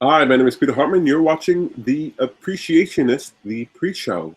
Hi, my name is Peter Hartman. You're watching The Appreciationist, the pre-show.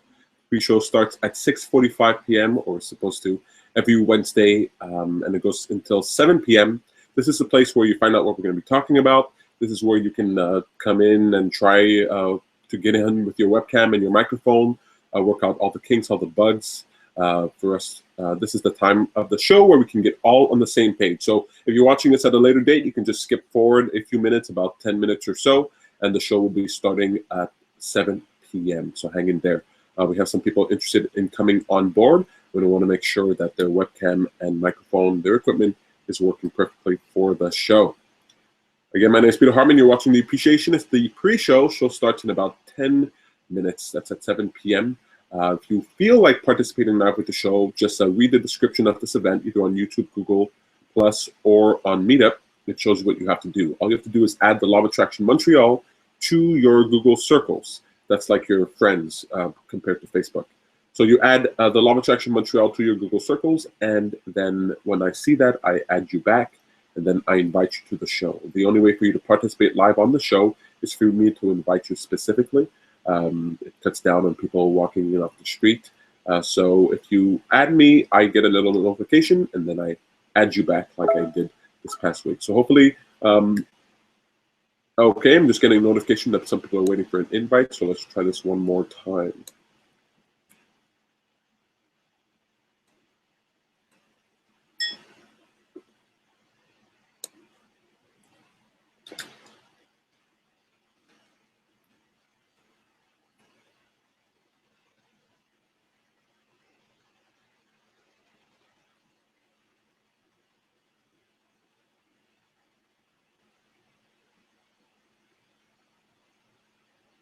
Pre-show starts at 6:45 p.m. or is supposed to every Wednesday, and it goes until 7 p.m. This is the place where you find out what we're going to be talking about. This is where you can come in and try to get in with your webcam and your microphone, work out all the kinks, all the bugs. For us, this is the time of the show where we can get all on the same page. So if you're watching this at a later date, you can just skip forward a few minutes, about 10 minutes or so, and the show will be starting at 7 p.m. So hang in there. We have some people interested in coming on board. We want to make sure that their webcam and microphone, their equipment, is working perfectly for the show. Again, my name is Peter Hartman. You're watching The Appreciationist, the pre-show. Show starts in about 10 minutes. That's at 7 p.m. If you feel like participating live with the show, just read the description of this event, either on YouTube, Google Plus, or on Meetup. It shows you what you have to do. All you have to do is add the Law of Attraction Montreal to your Google Circles. That's like your friends compared to Facebook. So you add the Law of Attraction Montreal to your Google Circles, and then when I see that, I add you back, and then I invite you to the show. The only way for you to participate live on the show is for me to invite you specifically. It cuts down on people walking off the street. So if you add me, I get a little notification, and then I add you back like I did this past week. So hopefully, okay, I'm just getting a notification that some people are waiting for an invite. So let's try this one more time.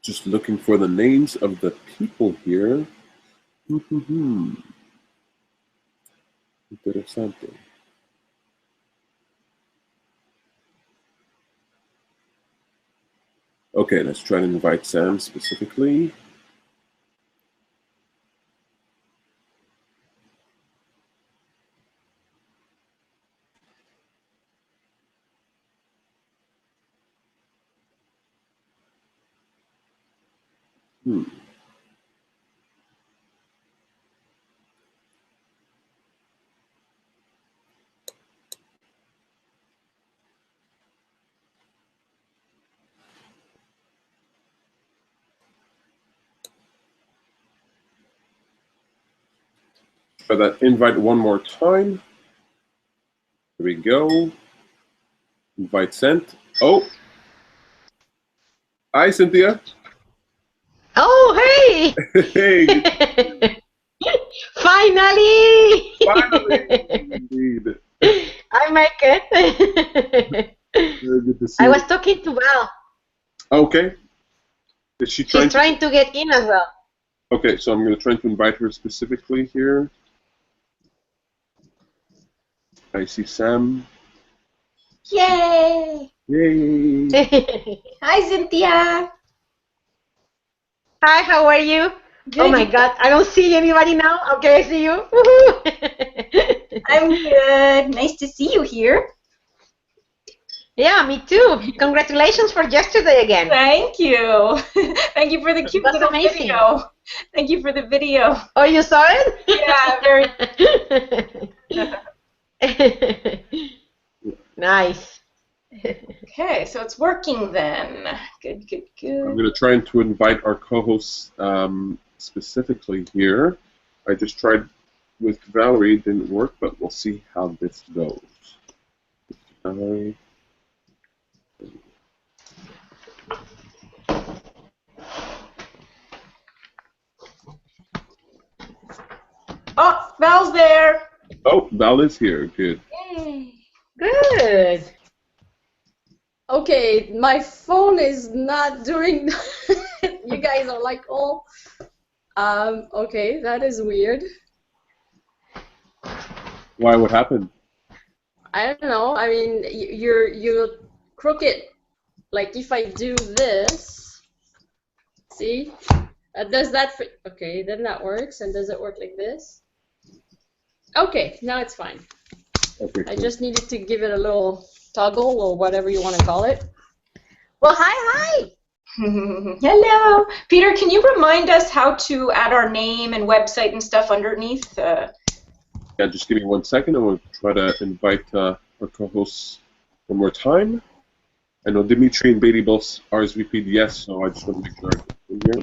Just looking for the names of the people here. Interessante. Okay, let's try to invite Sam specifically. Try that invite one more time. Here we go. Invite sent. Oh. Hi, Cynthia. Oh, hey! Hey. Finally! Finally. Indeed. I make it. Very good to see I you. was talking to Val. Okay. Is she She's trying to get in as well. Okay, so I'm going to try to invite her specifically here. I see Sam. Yay! Yay! Hi, Cynthia. Hi, how are you? Good. Oh my God, I don't see anybody now. Okay, I see you. I'm good. Nice to see you here. Yeah, me too. Congratulations for yesterday again. Thank you. Thank you for the cute little video. Thank you for the video. Oh, you saw it? Yeah, very. Nice. Okay, so it's working then. Good, good, good. I'm going to try to invite our co-hosts specifically here. I just tried with Valerie, it didn't work, but we'll see how this goes. Oh, Val's there. Oh, Val is here. Good. Yay. Good. Okay, my phone is not doing. You guys are like, oh, okay, that is weird. Why? What happened? I don't know. I mean, you're crooked. Like if I do this, see, does that? Okay, then that works. And does it work like this? Okay, now it's fine. Okay. I just needed to give it a little toggle or whatever you want to call it. Well, hi. Hello. Peter, can you remind us how to add our name and website and stuff underneath? Yeah, just give me 1 second, and we'll try to invite our co-hosts one more time. I know Dimitri and Beatty both RSVP'd yes, so I just want to make sure I get in here.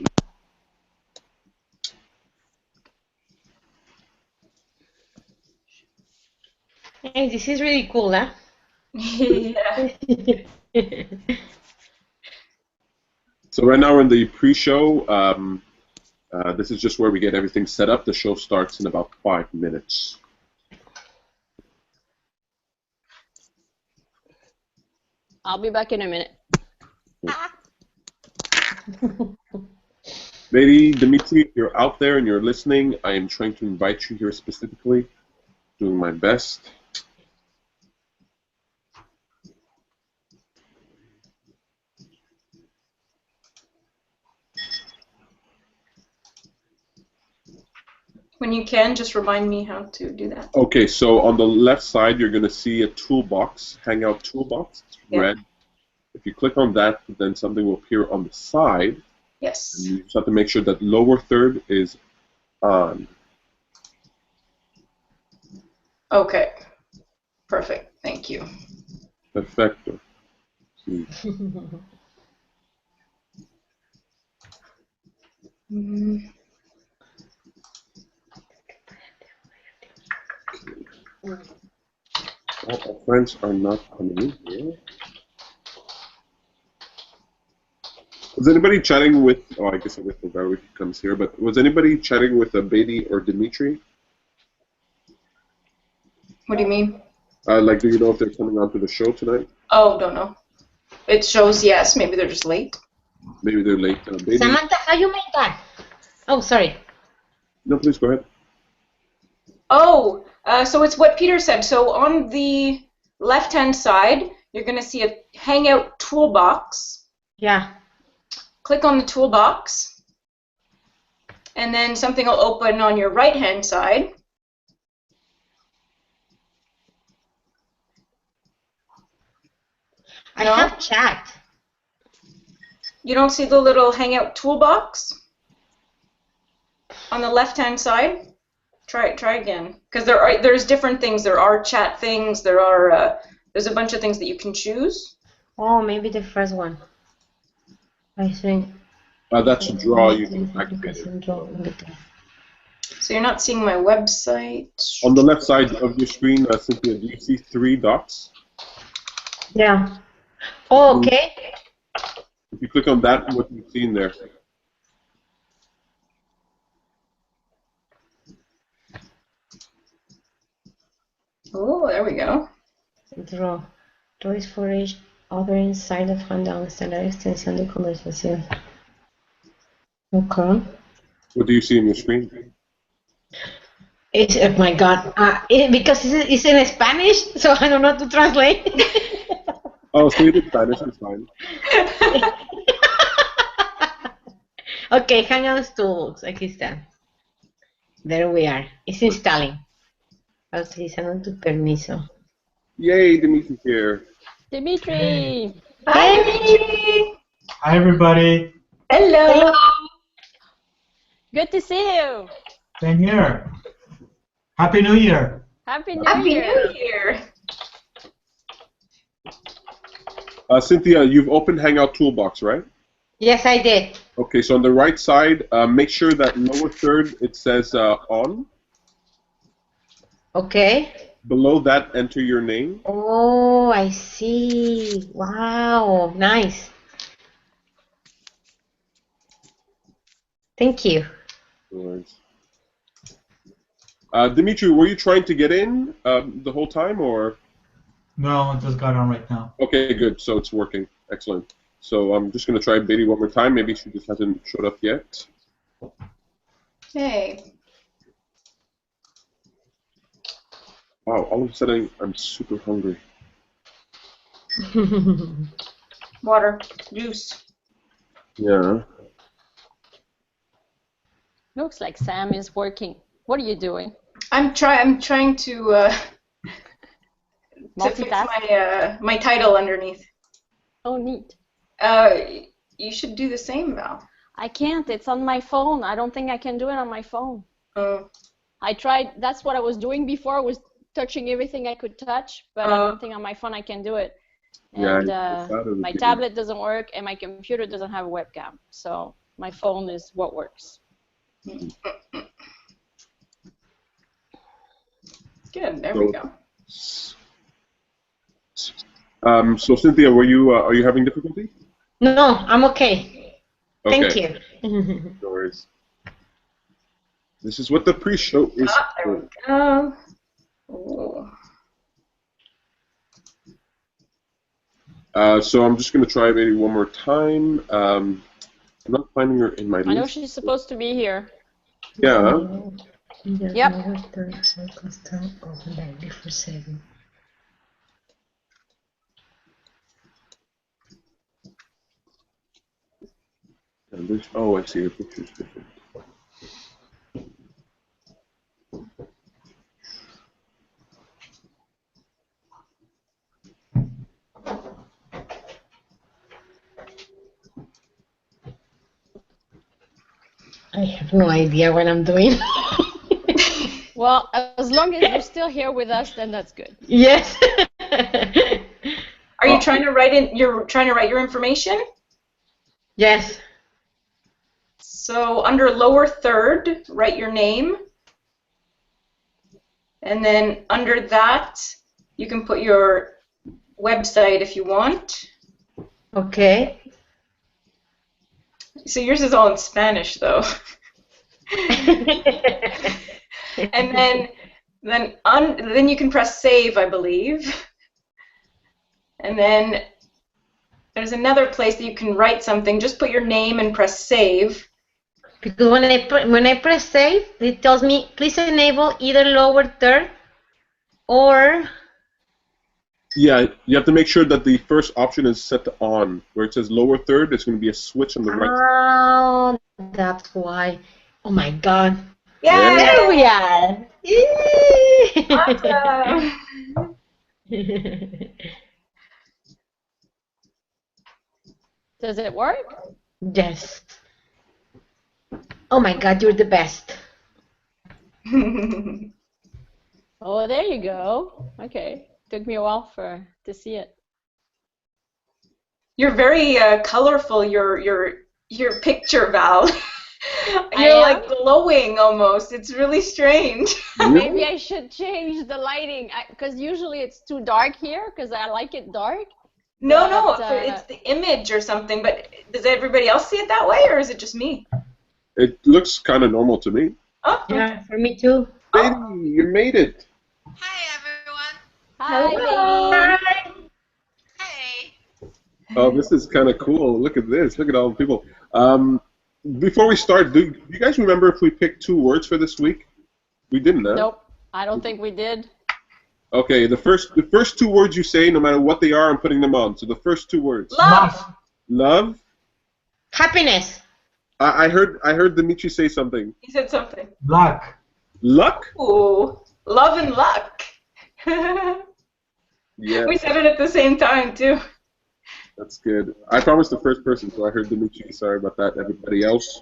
Hey, this is really cool, huh? Yeah. So right now we're in the pre-show. This is just where we get everything set up. The show starts in about 5 minutes. I'll be back in a minute. Beatty, Dimitri, if you're out there and you're listening, I am trying to invite you here specifically. Doing my best. When you can, just remind me how to do that. Okay, so on the left side, you're going to see a toolbox, Hangout toolbox. It's red. If you click on that, then something will appear on the side. Yes. And you just have to make sure that lower third is on. Okay. Perfect. Thank you. Perfecto. Well, our friends are not coming in here. Was anybody chatting with, oh, I guess I guess Voltaire if he comes here, but was anybody chatting with Beatty or Dimitri? What do you mean? Like, do you know if they're coming onto the show tonight? Oh, don't know. It shows yes. Maybe they're just late. Maybe they're late. Beatty? Samantha, how you made that? Oh, sorry. No, please go ahead. Oh, so it's what Peter said. So on the left-hand side, you're going to see a Hangout toolbox. Yeah. Click on the toolbox, and then something will open on your right-hand side. I have chat. You don't see the little Hangout toolbox on the left-hand side? Try again, because there's different things. There are chat things. There's a bunch of things that you can choose. Oh, maybe the first one. I think. That's a draw. You can activate it. So you're not seeing my website. On the left side of your screen, Cynthia, do you see 3 dots? Yeah. Oh, okay. If you click on that, what do you see in there? Oh, there we go. Draw. Draw is for each other inside of handout instead of extension de conversación. Okay. What do you see in your screen? It's, oh my God. Because it's in Spanish, so I don't know how to translate. Oh, so you did Spanish, it's fine. Okay, Hangouts Tools. Aquí está. There we are. It's installing. Utilizando tu permiso. Yay, Dimitri's here. Dimitri! Hi, Dimitri! Hi, everybody. Hello! Good to see you! Same here. Happy New Year. Happy New Happy Year! New Year! Cynthia, you've opened Hangout Toolbox, right? Yes, I did. Okay, so on the right side, make sure that lower third, it says on. Okay. Below that, enter your name. Oh, I see. Wow, nice. Thank you. No worries. Dimitri, were you trying to get in the whole time, or? No, I just got on right now. Okay, good. So it's working. Excellent. So I'm just going to try Beatty one more time. Maybe she just hasn't showed up yet. Hey. Wow, all of a sudden I'm super hungry. Water. Juice. Yeah. Looks like Sam is working. What are you doing? I'm trying to fix Multitask? my title underneath. Oh, neat. You should do the same, Val. I can't. It's on my phone. I don't think I can do it on my phone. Oh. I tried. That's what I was doing before. I was touching everything I could touch, but I don't think on my phone I can do it. And my tablet doesn't work, and my computer doesn't have a webcam. So my phone is what works. Good. There we go. So Cynthia, are you having difficulty? No, I'm okay. Thank you. No worries. This is what the pre-show is. There we go. Oh. So I'm just going to try maybe one more time. I'm not finding her in my list. I know she's supposed to be here. Yeah. Yep. Oh, I see. Her picture's different. I have no idea what I'm doing. Well, as long as you're still here with us, then that's good. Yes. Are you trying to write in? You're trying to write your information? Yes. So under lower third, write your name. And then under that, you can put your website if you want. Okay. So yours is all in Spanish, though. And then you can press save, I believe. And then there's another place that you can write something. Just put your name and press save. Because when I press save, it tells me please enable either lower third or. Yeah, you have to make sure that the first option is set to on. Where it says lower third, there's going to be a switch on the right. Oh, that's why. Oh my God. Yeah. There we are. Awesome. Does it work? Yes. Oh my God, you're the best. Oh, there you go. Okay. Took me a while to see it. You're very colorful. Your picture, Val. You're like glowing almost. It's really strange. Maybe I should change the lighting because usually it's too dark here because I like it dark. No, it's the image or something. But does everybody else see it that way, or is it just me? It looks kind of normal to me. Oh. Yeah, for me too. Baby, you made it. Hi, everyone. Hi, baby. Hey. Oh, this is kind of cool. Look at this. Look at all the people. Before we start, do you guys remember if we picked 2 words for this week? We didn't, huh? Nope, I don't think we did. Okay, the first 2 words you say, no matter what they are, I'm putting them on. So the first 2 words. Love. Love. Happiness. I heard Dimitri say something. He said something. Luck. Luck. Ooh, love and luck. Yeah. We said it at the same time too. That's good. I promised the first person, so I heard Dimitri. Sorry about that, everybody else.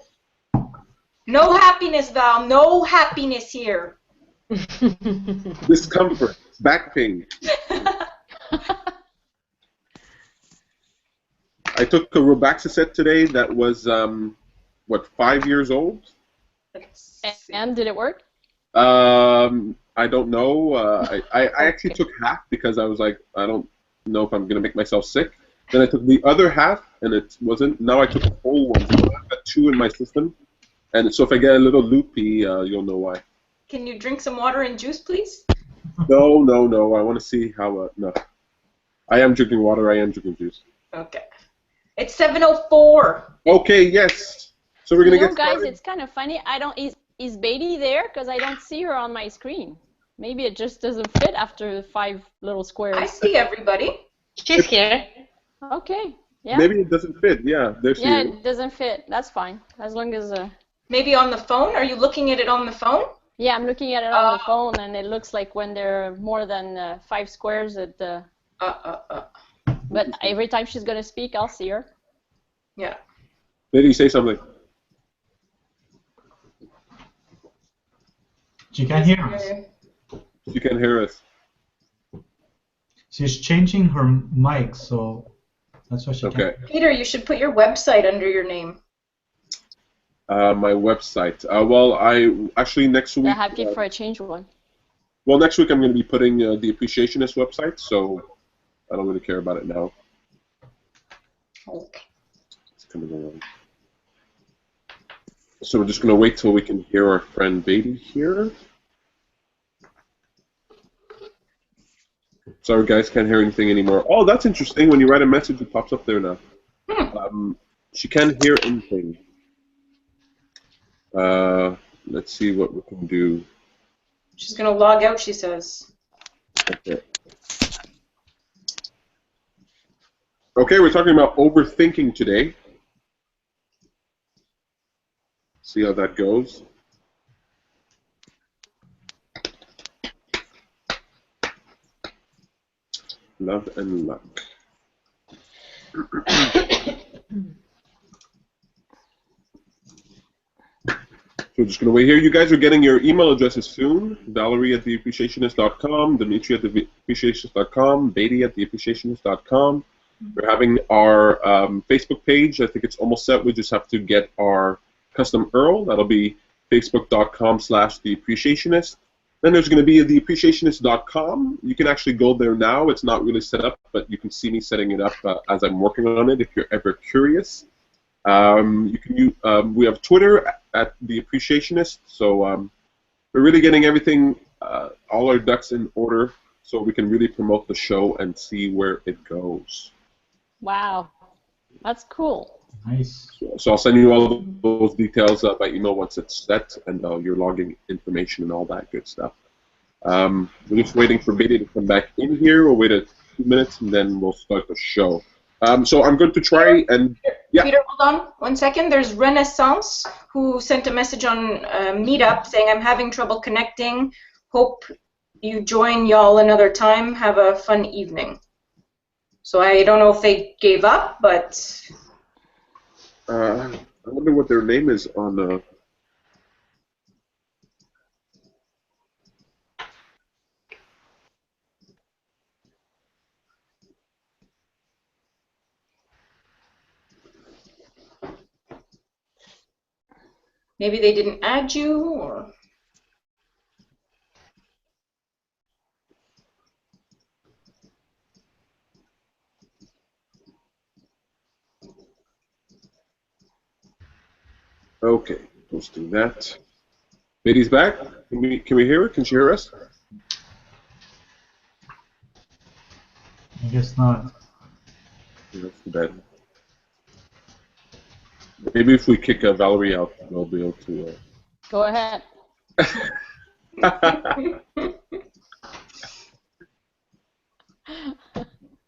No happiness, Val. No happiness here. Discomfort. Back pain. I took a Robaxacet today that was, 5 years old? And did it work? I don't know. I actually took half because I was like, I don't know if I'm going to make myself sick. Then I took the other half, and it wasn't. Now I took a whole one. So I've got 2 in my system. And so if I get a little loopy, you'll know why. Can you drink some water and juice, please? No. I want to see how, no. I am drinking water. I am drinking juice. Okay. It's 7:04. Okay, yes. So we're going to get guys, started. it's kind of funny. Is Beatty there? Because I don't see her on my screen. Maybe it just doesn't fit after the 5 little squares. I see everybody. She's here. Okay. Yeah. Maybe it doesn't fit. Yeah, there's Yeah, it doesn't fit. That's fine. As long as Maybe on the phone? Are you looking at it on the phone? yeah, I'm looking at it on the phone, and it looks like when there are more than 5 squares, it. But every time she's gonna speak, I'll see her. Yeah. Did he say something? She can hear us. You can hear us. She's changing her mic, so that's why she Okay. can't. Peter, you should put your website under your name. My website. Well, I actually next week. Yeah, happy for a change one. Well, next week I'm going to be putting the Appreciationist website, so I don't really care about it now. Okay. It's coming along. So we're just going to wait till we can hear our friend Beatty here. Sorry, guys, can't hear anything anymore. Oh, that's interesting. When you write a message, it pops up there now. She can't hear anything. Let's see what we can do. She's going to log out, she says. Okay. Okay, we're talking about overthinking today. See how that goes. Love and luck. So we're just going to wait here. You guys are getting your email addresses soon. Valerie@theappreciationist.com, Dimitri@theappreciationist.com, Beatty@theappreciationist.com. We're having our Facebook page. I think it's almost set. We just have to get our custom URL. That'll be facebook.com/theappreciationist. Then there's going to be theappreciationist.com. You can actually go there now. It's not really set up, but you can see me setting it up as I'm working on it if you're ever curious. You can use, we have Twitter @theappreciationist. So we're really getting everything, all our ducks in order, so we can really promote the show and see where it goes. Wow, that's cool. Nice. So I'll send you all of those details by email once it's set, and your login information and all that good stuff. We're just waiting for Beatty to come back in here. We'll wait a few minutes, and then we'll start the show. So I'm going to try and... Yeah. Peter, hold on 1 second. There's Renaissance, who sent a message on Meetup saying, I'm having trouble connecting. Hope you join y'all another time. Have a fun evening. So I don't know if they gave up, but... I wonder what their name is on... Maybe they didn't add you, or... Okay, posting that. Beatty's back. Can we hear her? Can she hear us? I guess not. That's too bad. Maybe if we kick Valerie out, we'll be able to... Go ahead.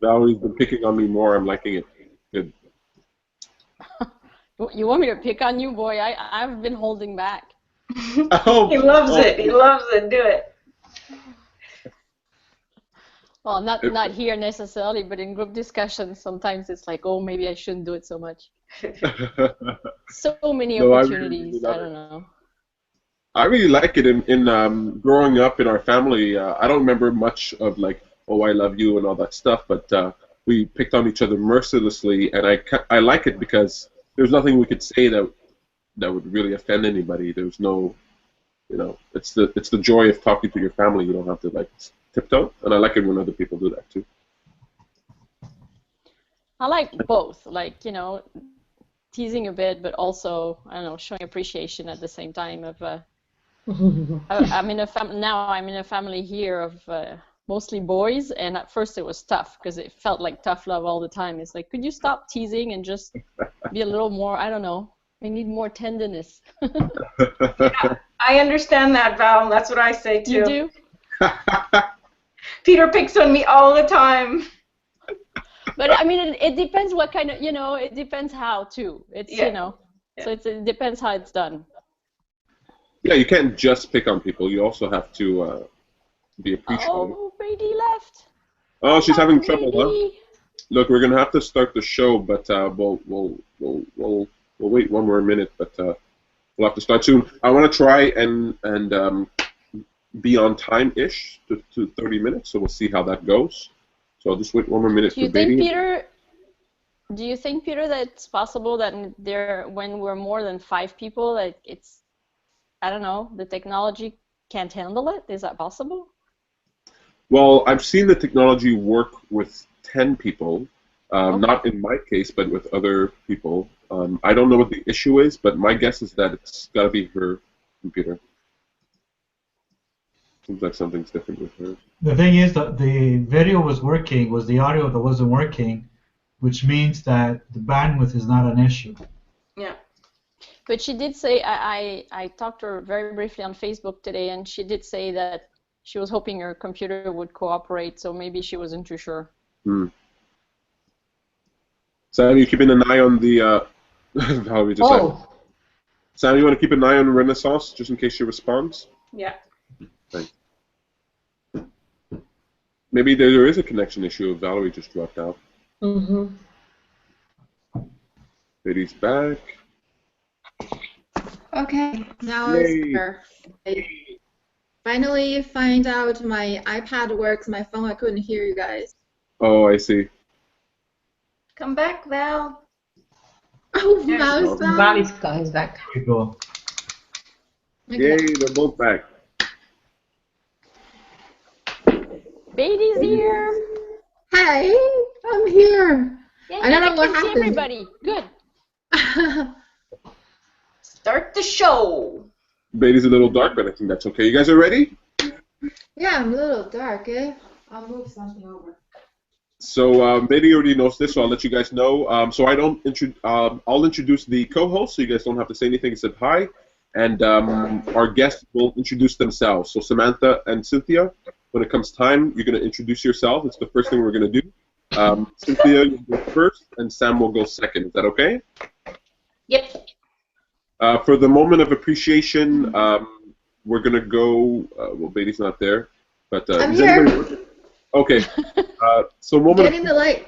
Valerie's been picking on me more. I'm liking it. Good. You want me to pick on you, boy? I've been holding back. Oh, He loves it. He loves it. Do it. Well, not here necessarily, but in group discussions, sometimes it's like, oh, maybe I shouldn't do it so much. So many opportunities. I don't know. I really like it. In growing up in our family, I don't remember much of like, oh, I love you and all that stuff, but we picked on each other mercilessly, and I like it because there's nothing we could say that would really offend anybody. There's no, it's the joy of talking to your family. You don't have to like tiptoe, and I like it when other people do that too. I like both, like, teasing a bit, but also, I don't know, showing appreciation at the same time. I'm in a family here of mostly boys, and at first it was tough because it felt like tough love all the time. It's like, could you stop teasing and just be a little more, I don't know, I need more tenderness. Yeah, I understand that, Val. That's what I say too. You do? Peter picks on me all the time. But I mean, it depends what kind of, it depends how too. It's, so it depends how it's done. Yeah, you can't just pick on people. You also have to be appreciative. Oh, Brady left. Oh, she's having trouble, huh? Look, we're gonna have to start the show, but we'll wait one more minute, but we'll have to start soon. I want to try and be on time-ish to 30 minutes, so we'll see how that goes. So I'll just wait one more minute for Beatty. Do you think, Peter, that it's possible that when we're more than 5 people, that it's, I don't know, the technology can't handle it? Is that possible? Well, I've seen the technology work with 10 people, not in my case, but with other people. I don't know what the issue is, but my guess is that it's got to be her computer. Seems like something's different with her. The thing is that the video was working, was the audio that wasn't working, which means that the bandwidth is not an issue. Yeah. But she did say, I talked to her very briefly on Facebook today, and she did say that she was hoping her computer would cooperate, so maybe she wasn't too sure. Sam, you keeping an eye on the... how we just said. Sam, you want to keep an eye on Renaissance, just in case she responds? Yeah. Thanks. Maybe there is a connection issue if Valerie just dropped out. Betty's back. Okay, now Yay. it's there. Finally find out my iPad works, my phone, I couldn't hear you guys. Oh, I see. Come back, Val. Oh, Val is back. Val is back. Here we go. Okay. Yay, they're both back. Beatty's here. Hey, I'm here. Yay, I don't know I what can see happened. everybody. Good. Start the show. Betty's a little dark, but I think that's okay. You guys are ready? Yeah, I'm a little dark, eh? I'll move something over. So Betty already knows this, so I'll let you guys know. So I don't I'll introduce the co-host, so you guys don't have to say anything except hi. And our guests will introduce themselves. So Samantha and Cynthia, when it comes time, you're going to introduce yourself. It's the first thing we're going to do. Cynthia, you go first, and Sam will go second. Is that okay? Yep. For the moment of appreciation, we're going to go... well, Betty's not there. But, I'm is here. anybody... Okay. So moment Getting the light.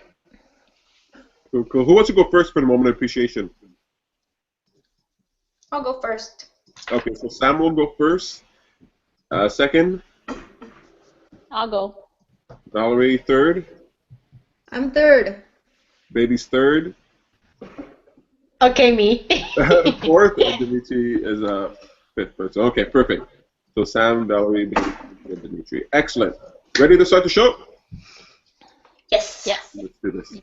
Cool. Who wants to go first for the moment of appreciation? I'll go first. Okay, so Sam will go first. Second. I'll go. Valerie, third. I'm third. Baby's third. Okay, me. Fourth, and Dimitri is fifth person. Okay, perfect. So Sam, Valerie, Baby, and Dimitri. Excellent. Ready to start the show? Yes. Yes. Let's do this.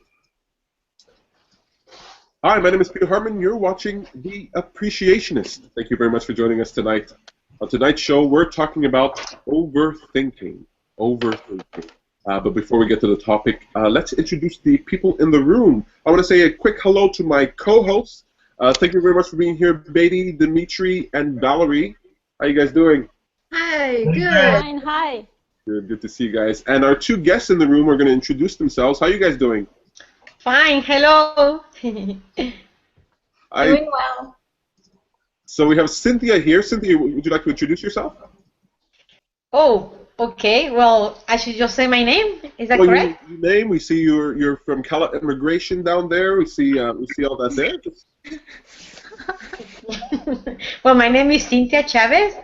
Hi, my name is Peter Hartman. You're watching The Appreciationist. Thank you very much for joining us tonight. On tonight's show, we're talking about overthinking. But before we get to the topic, let's introduce the people in the room. I want to say a quick hello to my co-hosts. Thank you very much for being here, Beatty, Dimitri, and Valerie. How you guys doing? Hi, good. Fine, hi. Good to see you guys. And our two guests in the room are going to introduce themselves. How you guys doing? Fine, hello. Doing well. So we have Cynthia here. Cynthia, would you like to introduce yourself? Oh, okay. Well, I should just say my name. Is that Well, correct? your name. We see you're from Cala Immigration down there. We see all that there. Well, my name is Cynthia Chavez.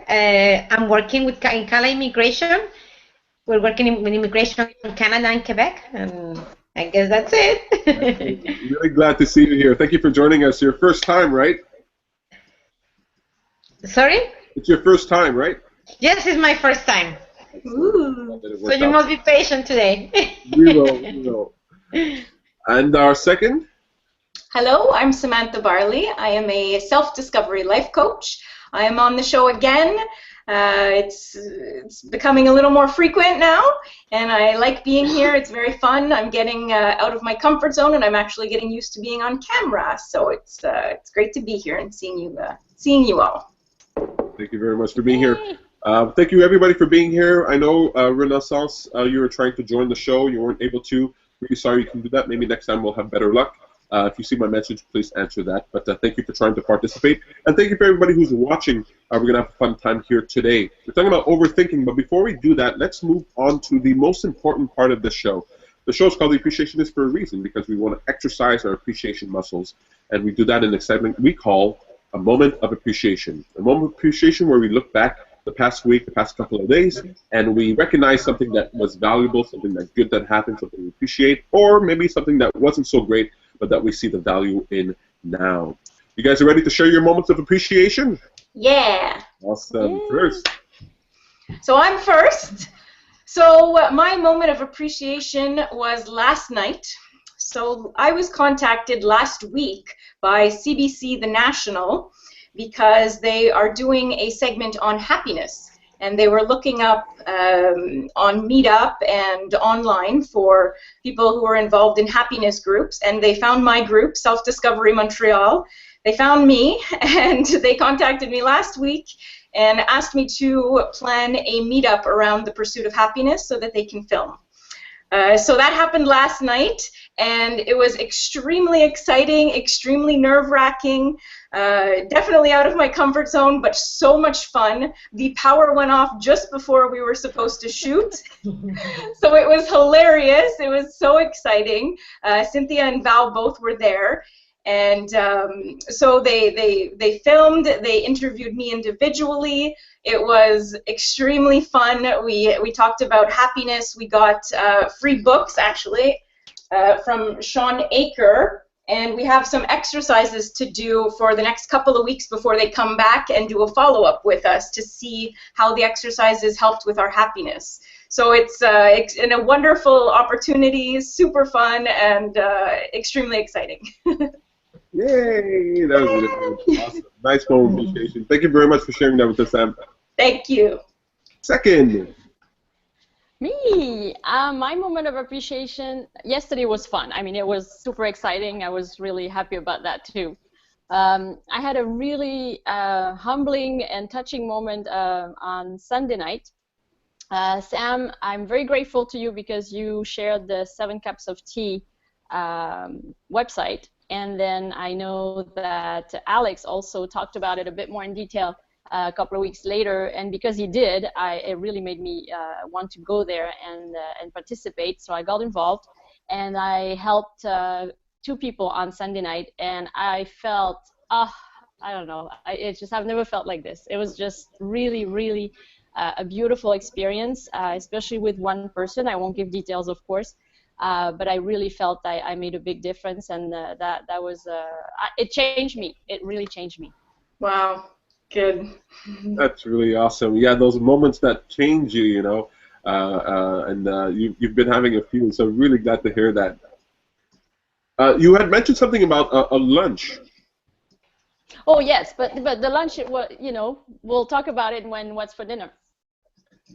I'm working in Cala Immigration. We're working in immigration in Canada and Quebec, and I guess that's it. Really glad to see you here. Thank you for joining us. Your first time, right? Sorry? It's your first time, right? Yes, it's my first time. Ooh. So you must be patient today. We will. And our second? Hello, I'm Samantha Barley. I am a self-discovery life coach. I am on the show again. It's becoming a little more frequent now, and I like being here. It's very fun. I'm getting out of my comfort zone, and I'm actually getting used to being on camera. So it's great to be here and seeing you all. Thank you very much for being here. Thank you, everybody, for being here. I know, Renaissance, you were trying to join the show. You weren't able to. Really sorry you can do that. Maybe next time we'll have better luck. If you see my message, please answer that. But thank you for trying to participate. And thank you for everybody who's watching. We're going to have a fun time here today. We're talking about overthinking. But before we do that, let's move on to the most important part of the show. The show is called The Appreciationist for a reason, because we want to exercise our appreciation muscles, and we do that in a segment we call A Moment of Appreciation. A moment of appreciation where we look back the past week, the past couple of days, and we recognize something that was valuable, something that's good that happened, something we appreciate, or maybe something that wasn't so great, but that we see the value in now. You guys are ready to share your moments of appreciation? Yeah. Awesome. First. So I'm first. So my moment of appreciation was last night. So I was contacted last week by CBC The National because they are doing a segment on happiness. And they were looking up on Meetup and online for people who are involved in happiness groups. And they found my group, Self-Discovery Montreal. They found me, and they contacted me last week and asked me to plan a meetup around the pursuit of happiness so that they can film. So that happened last night, and it was extremely exciting, extremely nerve-wracking, definitely out of my comfort zone, but so much fun. The power went off just before we were supposed to shoot, so it was hilarious. It was so exciting. Cynthia and Val both were there. And so they filmed, they interviewed me individually. It was extremely fun. We talked about happiness. We got free books, actually, from Sean Aker. And we have some exercises to do for the next couple of weeks before they come back and do a follow-up with us to see how the exercises helped with our happiness. So it's a wonderful opportunity, super fun, and extremely exciting. Yay! That was really awesome. Nice moment of appreciation. Thank you very much for sharing that with us, Sam. Thank you. Second. Me, my moment of appreciation yesterday was fun. I mean, it was super exciting. I was really happy about that too. I had a really humbling and touching moment on Sunday night. Sam, I'm very grateful to you because you shared the 7 Cups of Tea website. And then I know that Alex also talked about it a bit more in detail a couple of weeks later. And because he did, it really made me want to go there and participate. So I got involved, and I helped 2 people on Sunday night. And I felt, I don't know, I've never felt like this. It was just really, really a beautiful experience, especially with one person. I won't give details, of course. But I really felt I made a big difference, and that was it changed me. It really changed me. Wow, good. That's really awesome. Yeah, those moments that change you, you know, and you've been having a few, so I'm really glad to hear that. You had mentioned something about a lunch. Oh yes, but the lunch, you know, we'll talk about it when what's for dinner.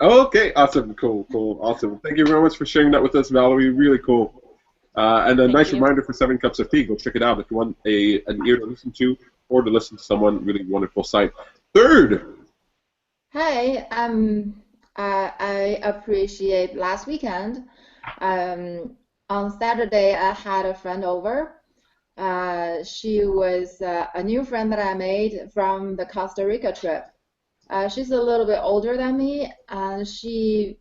Okay, awesome, cool, awesome. Thank you very much for sharing that with us, Valerie. Really cool. And a nice reminder for 7 Cups of Tea. Go check it out if you want an ear to listen to or to listen to someone really wonderful site. Third. Hi, I appreciate last weekend. On Saturday, I had a friend over. She was a new friend that I made from the Costa Rica trip. She's a little bit older than me, and she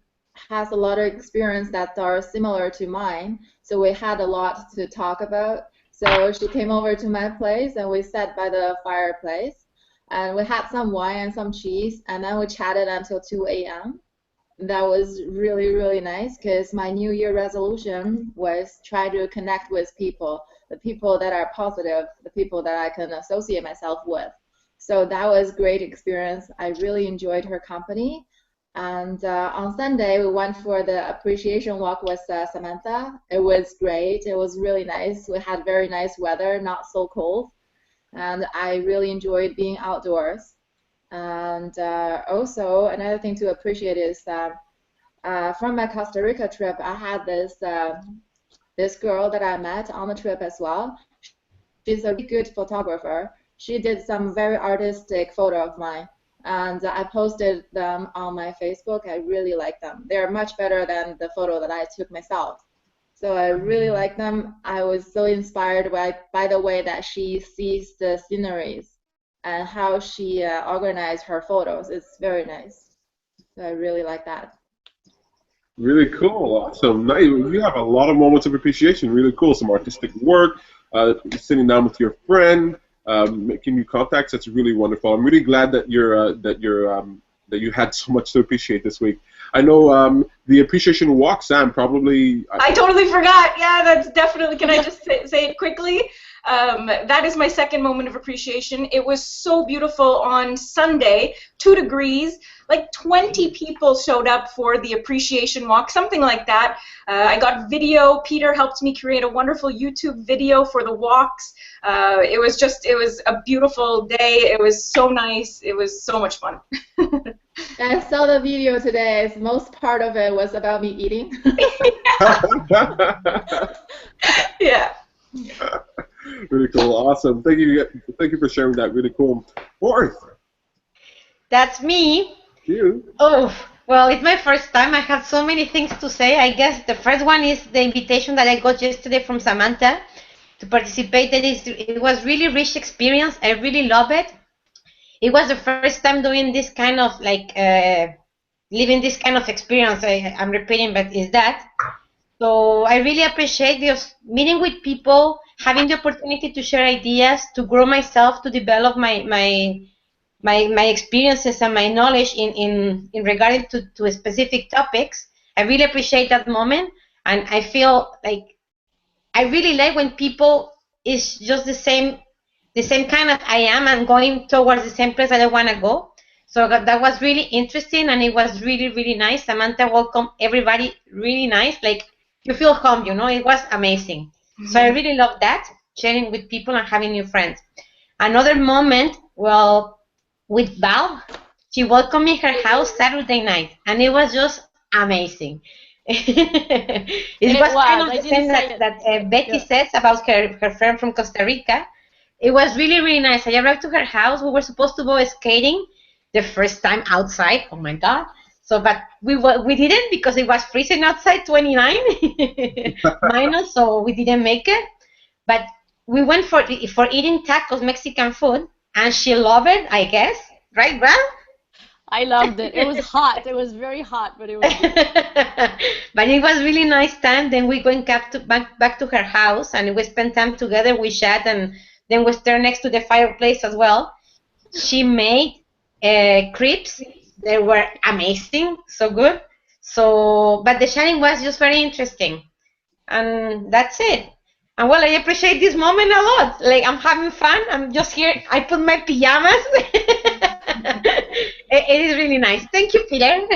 has a lot of experience that are similar to mine, so we had a lot to talk about. So she came over to my place, and we sat by the fireplace, and we had some wine and some cheese, and then we chatted until 2 a.m. That was really, really nice, because my New Year resolution was try to connect with people, the people that are positive, the people that I can associate myself with. So that was a great experience. I really enjoyed her company. And on Sunday, we went for the appreciation walk with Samantha. It was great. It was really nice. We had very nice weather, not so cold. And I really enjoyed being outdoors. And also, another thing to appreciate is from my Costa Rica trip, I had this girl that I met on the trip as well. She's a really good photographer. She did some very artistic photo of mine, and I posted them on my Facebook. I really like them. They're much better than the photo that I took myself. So I really like them. I was so inspired by the way that she sees the sceneries and how she organized her photos. It's very nice. So I really like that. Really cool, awesome, nice. You have a lot of moments of appreciation. Really cool. Some artistic work, sitting down with your friend, making new contacts. That's really wonderful. I'm really glad that that you had so much to appreciate this week. I know the appreciation walk, Sam. Probably. I totally forgot. Yeah, that's definitely. Can I just say it quickly? That is my second moment of appreciation. It was so beautiful on Sunday, 2 degrees. Like 20 people showed up for the appreciation walk, something like that. I got video. Peter helped me create a wonderful YouTube video for the walks. It was a beautiful day. It was so nice. It was so much fun. I saw the video today. Most part of it was about me eating. Yeah. Really cool, awesome. Thank you for sharing that. Really cool. Fourth. That's me. You. Oh, well, it's my first time. I have so many things to say. I guess the first one is the invitation that I got yesterday from Samantha to participate. It was really rich experience. I really love it. It was the first time doing this kind of living this kind of experience. I'm repeating, but is that. So I really appreciate this meeting with people, having the opportunity to share ideas, to grow myself, to develop my experiences and my knowledge in regarding to specific topics. I really appreciate that moment, and I feel like I really like when people is just the same kind of I am and going towards the same place that I want to go. So that was really interesting, and it was really, really nice. Samantha welcomed everybody really nice. Like, you feel home, it was amazing. So I really love that, sharing with people and having new friends. Another moment, well, with Val, she welcomed me in her house Saturday night, and it was just amazing. It was kind of the same that Becky says about her friend from Costa Rica. It was really, really nice. I arrived to her house. We were supposed to go skating the first time outside. Oh my God. So, but we didn't because it was freezing outside, 29 minus, so we didn't make it. But we went for eating tacos, Mexican food, and she loved it, I guess. Right, Val? I loved it. It was hot. It was very hot, but it was good. But it was really nice time. Then we went back to her house, and we spent time together. We chat, and then we stared next to the fireplace as well. She made crepes. They were amazing, so good. So, but the sharing was just very interesting, and that's it. And well, I appreciate this moment a lot. Like, I'm having fun. I'm just here. I put my pajamas. It is really nice. Thank you, Peter.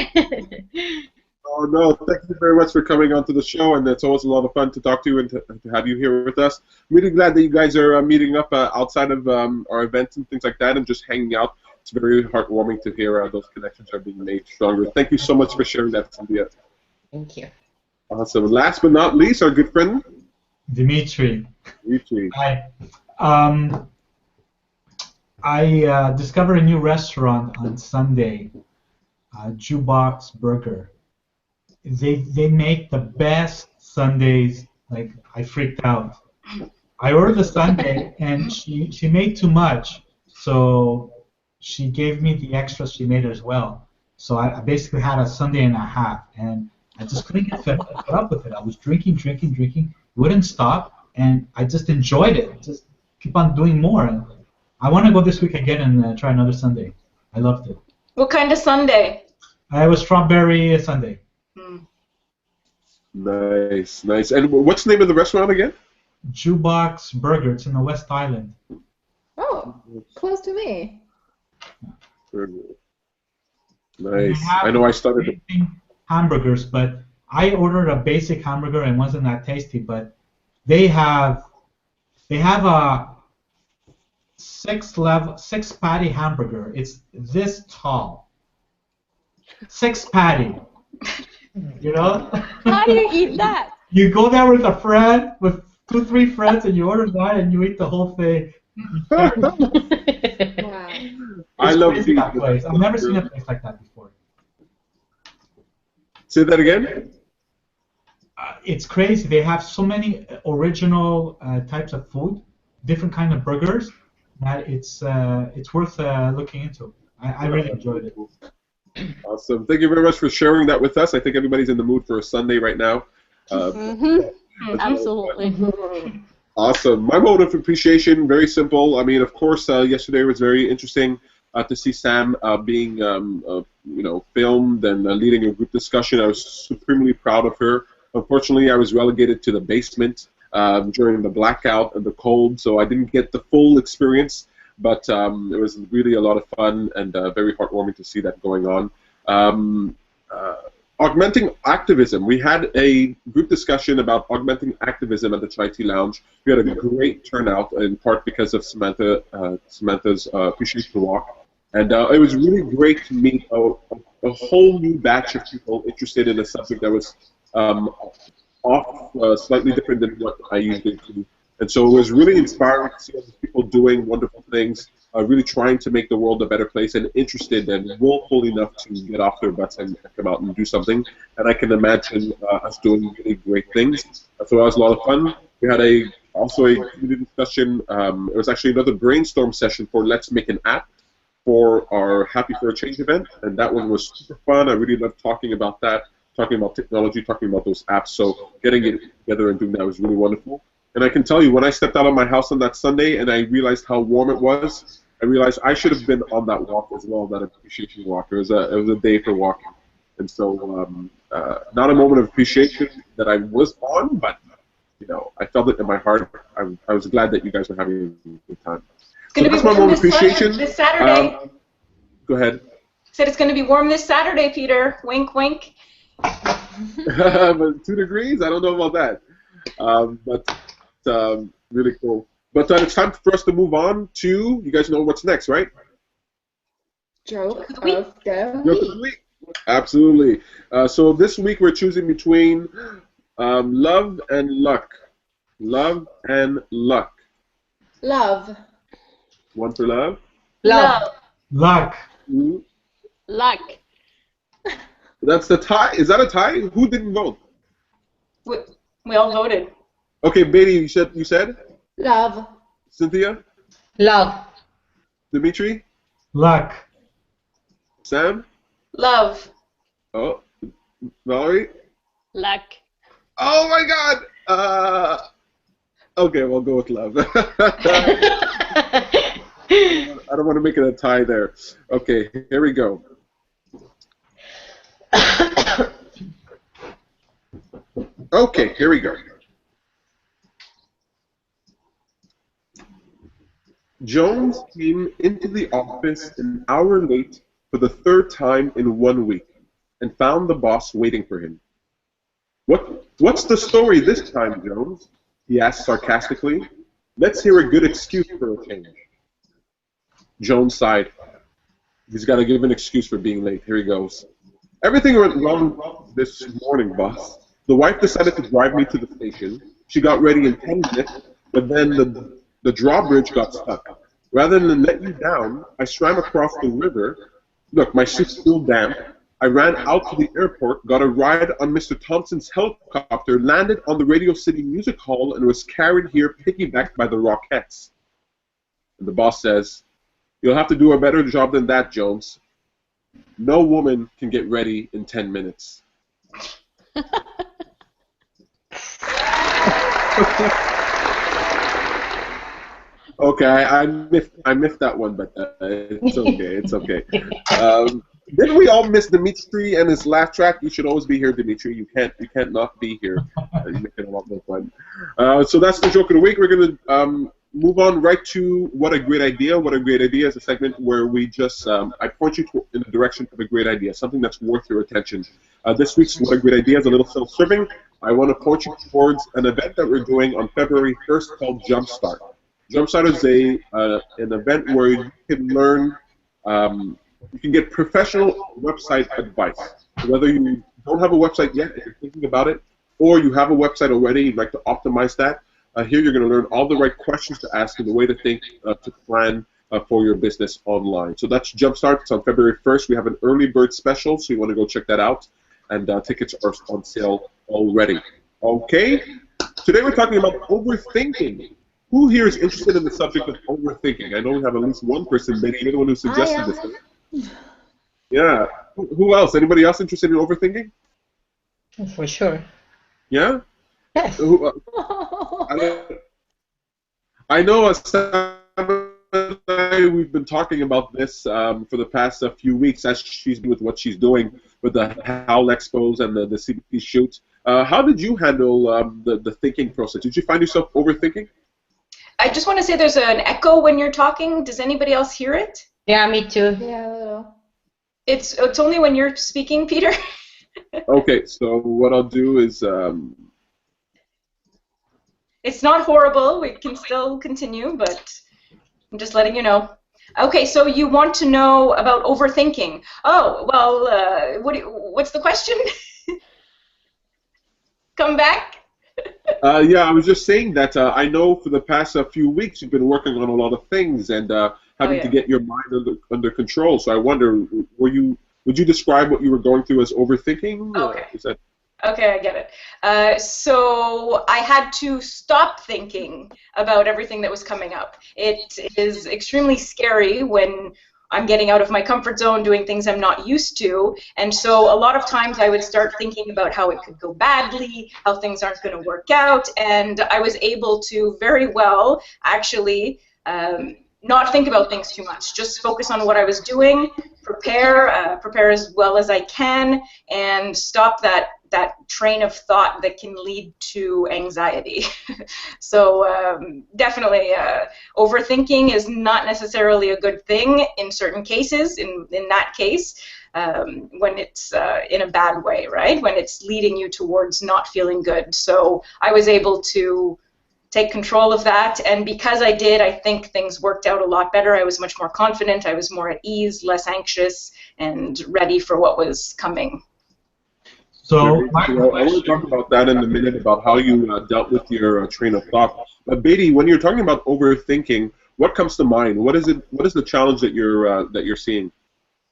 Oh no, thank you very much for coming onto the show, and it's always a lot of fun to talk to you and to have you here with us. I'm really glad that you guys are meeting up outside of our events and things like that and just hanging out. It's very heartwarming to hear those connections are being made stronger. Thank you so much for sharing that, Cynthia. Thank you. Awesome. Last but not least, our good friend Dimitri. Dimitri. Hi. I discovered a new restaurant on Sunday, Jukebox Burger. They make the best sundaes. Like, I freaked out. I ordered the sundae, and she made too much, so she gave me the extras she made as well. So I basically had a sundae and a half, and I just couldn't get fed up with it. I was drinking, wouldn't stop, and I just enjoyed it. Just keep on doing more. I want to go this week again and try another sundae. I loved it. What kind of sundae? It was strawberry sundae. Nice, nice. And what's the name of the restaurant again? Jukebox Burger. It's in the West Island. Oh, close to me. Nice. I know I started hamburgers, but I ordered a basic hamburger and it wasn't that tasty. But they have a six patty hamburger. It's this tall. 6 patty. You know? How do you eat that? You go there with a friend, with 2-3 friends, and you order that and you eat the whole thing. Wow. I love that place. I've never seen a place like that before. Say that again? It's crazy. They have so many original types of food, different kind of burgers, that it's worth looking into. I really enjoyed it. Awesome. Thank you very much for sharing that with us. I think everybody's in the mood for a Sunday right now. Absolutely. Awesome. My mode of appreciation, very simple. I mean, of course, yesterday was very interesting to see Sam being, filmed and leading a group discussion. I was supremely proud of her. Unfortunately, I was relegated to the basement during the blackout and the cold, so I didn't get the full experience. But it was really a lot of fun and very heartwarming to see that going on. Augmenting activism. We had a group discussion about augmenting activism at the Chai Tea Lounge. We had a great turnout, in part because of Samantha's appreciation walk. And it was really great to meet a whole new batch of people interested in a subject that was slightly different than what I usually do. And so it was really inspiring to see all these people doing wonderful things, really trying to make the world a better place, and interested and willful enough to get off their butts and come out and do something. And I can imagine us doing really great things. So that was a lot of fun. We had also a community discussion. It was actually another brainstorm session for Let's Make an App for our Happy for a Change event, and that one was super fun. I really loved talking about that, talking about technology, talking about those apps. So getting it together and doing that was really wonderful. And I can tell you, when I stepped out of my house on that Sunday and I realized how warm it was, I realized I should have been on that walk as well, that appreciation walk. It was a day for walking. And so not a moment of appreciation that I was on, but I felt it in my heart. I was glad that you guys were having a good time. It's going to be warm this Saturday. Go ahead. Said it's going to be warm this Saturday, Peter. Wink, wink. But 2 degrees? I don't know about that. But really cool. But it's time for us to move on to, you guys know what's next, right? Joke of the week. Absolutely. So this week we're choosing between love and luck. Love and luck. Love. One for love. Love. Luck. Luck. That's the tie. Is that a tie? Who didn't vote? We all voted. Okay, Beatty, you said? Love. Cynthia? Love. Dimitri? Luck. Sam? Love. Oh, Valerie? Luck. Oh my God! Okay, we'll go with love. I don't want to make it a tie there. Okay, here we go. Okay, here we go. Jones came into the office an hour late for the 3rd time in 1 week and found the boss waiting for him. What's the story this time, Jones? He asked sarcastically. Let's hear a good excuse for a change. Jones sighed. He's got to give an excuse for being late. Here he goes. Everything went wrong this morning, boss. The wife decided to drive me to the station. She got ready in 10 minutes, but then the drawbridge got stuck. Rather than let you down, I swam across the river. Look, my suit's still damp. I ran out to the airport, got a ride on Mr. Thompson's helicopter, landed on the Radio City Music Hall, and was carried here piggybacked by the Rockettes. And the boss says, "You'll have to do a better job than that, Jones. No woman can get ready in 10 minutes." Okay, I missed that one, but it's okay. It's okay. Didn't we all miss Dimitri and his laugh track? You should always be here, Dimitri. You can't not be here. You make it a lot more fun. So that's the joke of the week. We're gonna move on right to What a Great Idea. What a Great Idea is a segment where we just I point you in the direction of a great idea, something that's worth your attention. This week's What a Great Idea is a little self-serving. I want to point you towards an event that we're doing on February 1st called Jumpstart. Jumpstart is an event where you can learn, you can get professional website advice. Whether you don't have a website yet, if you're thinking about it, or you have a website already, you'd like to optimize that, here you're going to learn all the right questions to ask and the way to think to plan for your business online. So that's Jumpstart. It's on February 1st. We have an early bird special, so you want to go check that out. And tickets are on sale already. Okay, today we're talking about overthinking. Who here is interested in the subject of overthinking? I know we have at least one person, maybe you're the one who suggested this. Yeah. Who else? Anybody else interested in overthinking? For sure. Yeah. Yes. I know Sam and I, we've been talking about this for the past few weeks as she's been with what she's doing with the Howl Expos and the CBP shoot. How did you handle the thinking process? Did you find yourself overthinking? I just want to say there's an echo when you're talking. Does anybody else hear it? Yeah, me too. Yeah, a little. It's only when you're speaking, Peter. Okay, so what I'll do is It's not horrible. We can still continue, but I'm just letting you know. Okay, so you want to know about overthinking. Oh, well, what's the question? Come back? yeah, I was just saying that I know for the past few weeks you've been working on a lot of things and having to get your mind under control. So I wonder, would you describe what you were going through as overthinking? Okay. Is that... Okay, I get it. So I had to stop thinking about everything that was coming up. It is extremely scary when I'm getting out of my comfort zone, doing things I'm not used to, and so a lot of times I would start thinking about how it could go badly, how things aren't going to work out, and I was able to very well actually not think about things too much, just focus on what I was doing, prepare as well as I can, and stop that train of thought that can lead to anxiety. So definitely overthinking is not necessarily a good thing in certain cases, in that case, when it's in a bad way, right? When it's leading you towards not feeling good. So I was able to take control of that, and because I did, I think things worked out a lot better. I was much more confident, I was more at ease, less anxious, and ready for what was coming. So I want to talk about that in a minute, about how you dealt with your train of thought. But Beatty, when you're talking about overthinking, what comes to mind? What is it? What is the challenge that you're seeing?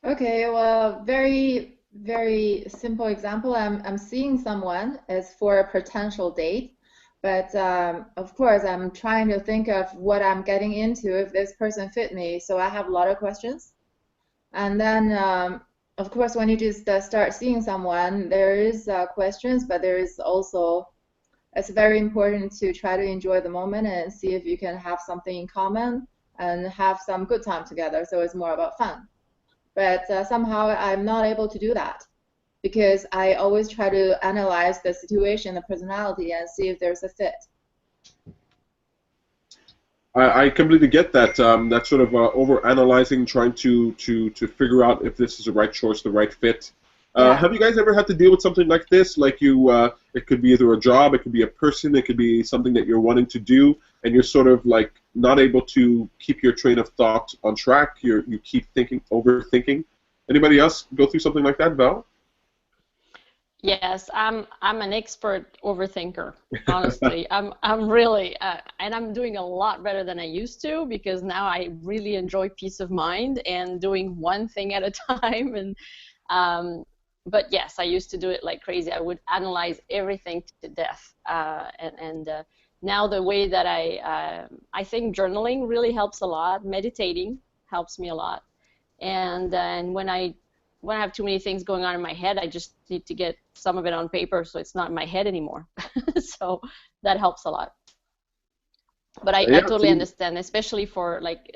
Okay, well, very simple example. I'm seeing someone as for a potential date, but of course I'm trying to think of what I'm getting into if this person fit me. So I have a lot of questions, and then. Of course, when you just start seeing someone, there is questions, but there is also, it's very important to try to enjoy the moment and see if you can have something in common and have some good time together. So it's more about fun. But somehow I'm not able to do that because I always try to analyze the situation, the personality, and see if there's a fit. I completely get that. That sort of over-analyzing, trying to figure out if this is the right choice, the right fit. Have you guys ever had to deal with something like this? Like it could be either a job, it could be a person, it could be something that you're wanting to do, and you're sort of like not able to keep your train of thought on track. You keep overthinking. Anybody else go through something like that, Val? Yes, I'm an expert overthinker. Honestly, I'm really, and I'm doing a lot better than I used to because now I really enjoy peace of mind and doing one thing at a time. And but yes, I used to do it like crazy. I would analyze everything to death. Now the way that I think journaling really helps a lot. Meditating helps me a lot. And when I have too many things going on in my head, I just need to get some of it on paper so it's not in my head anymore. So that helps a lot. But I totally understand, especially for like,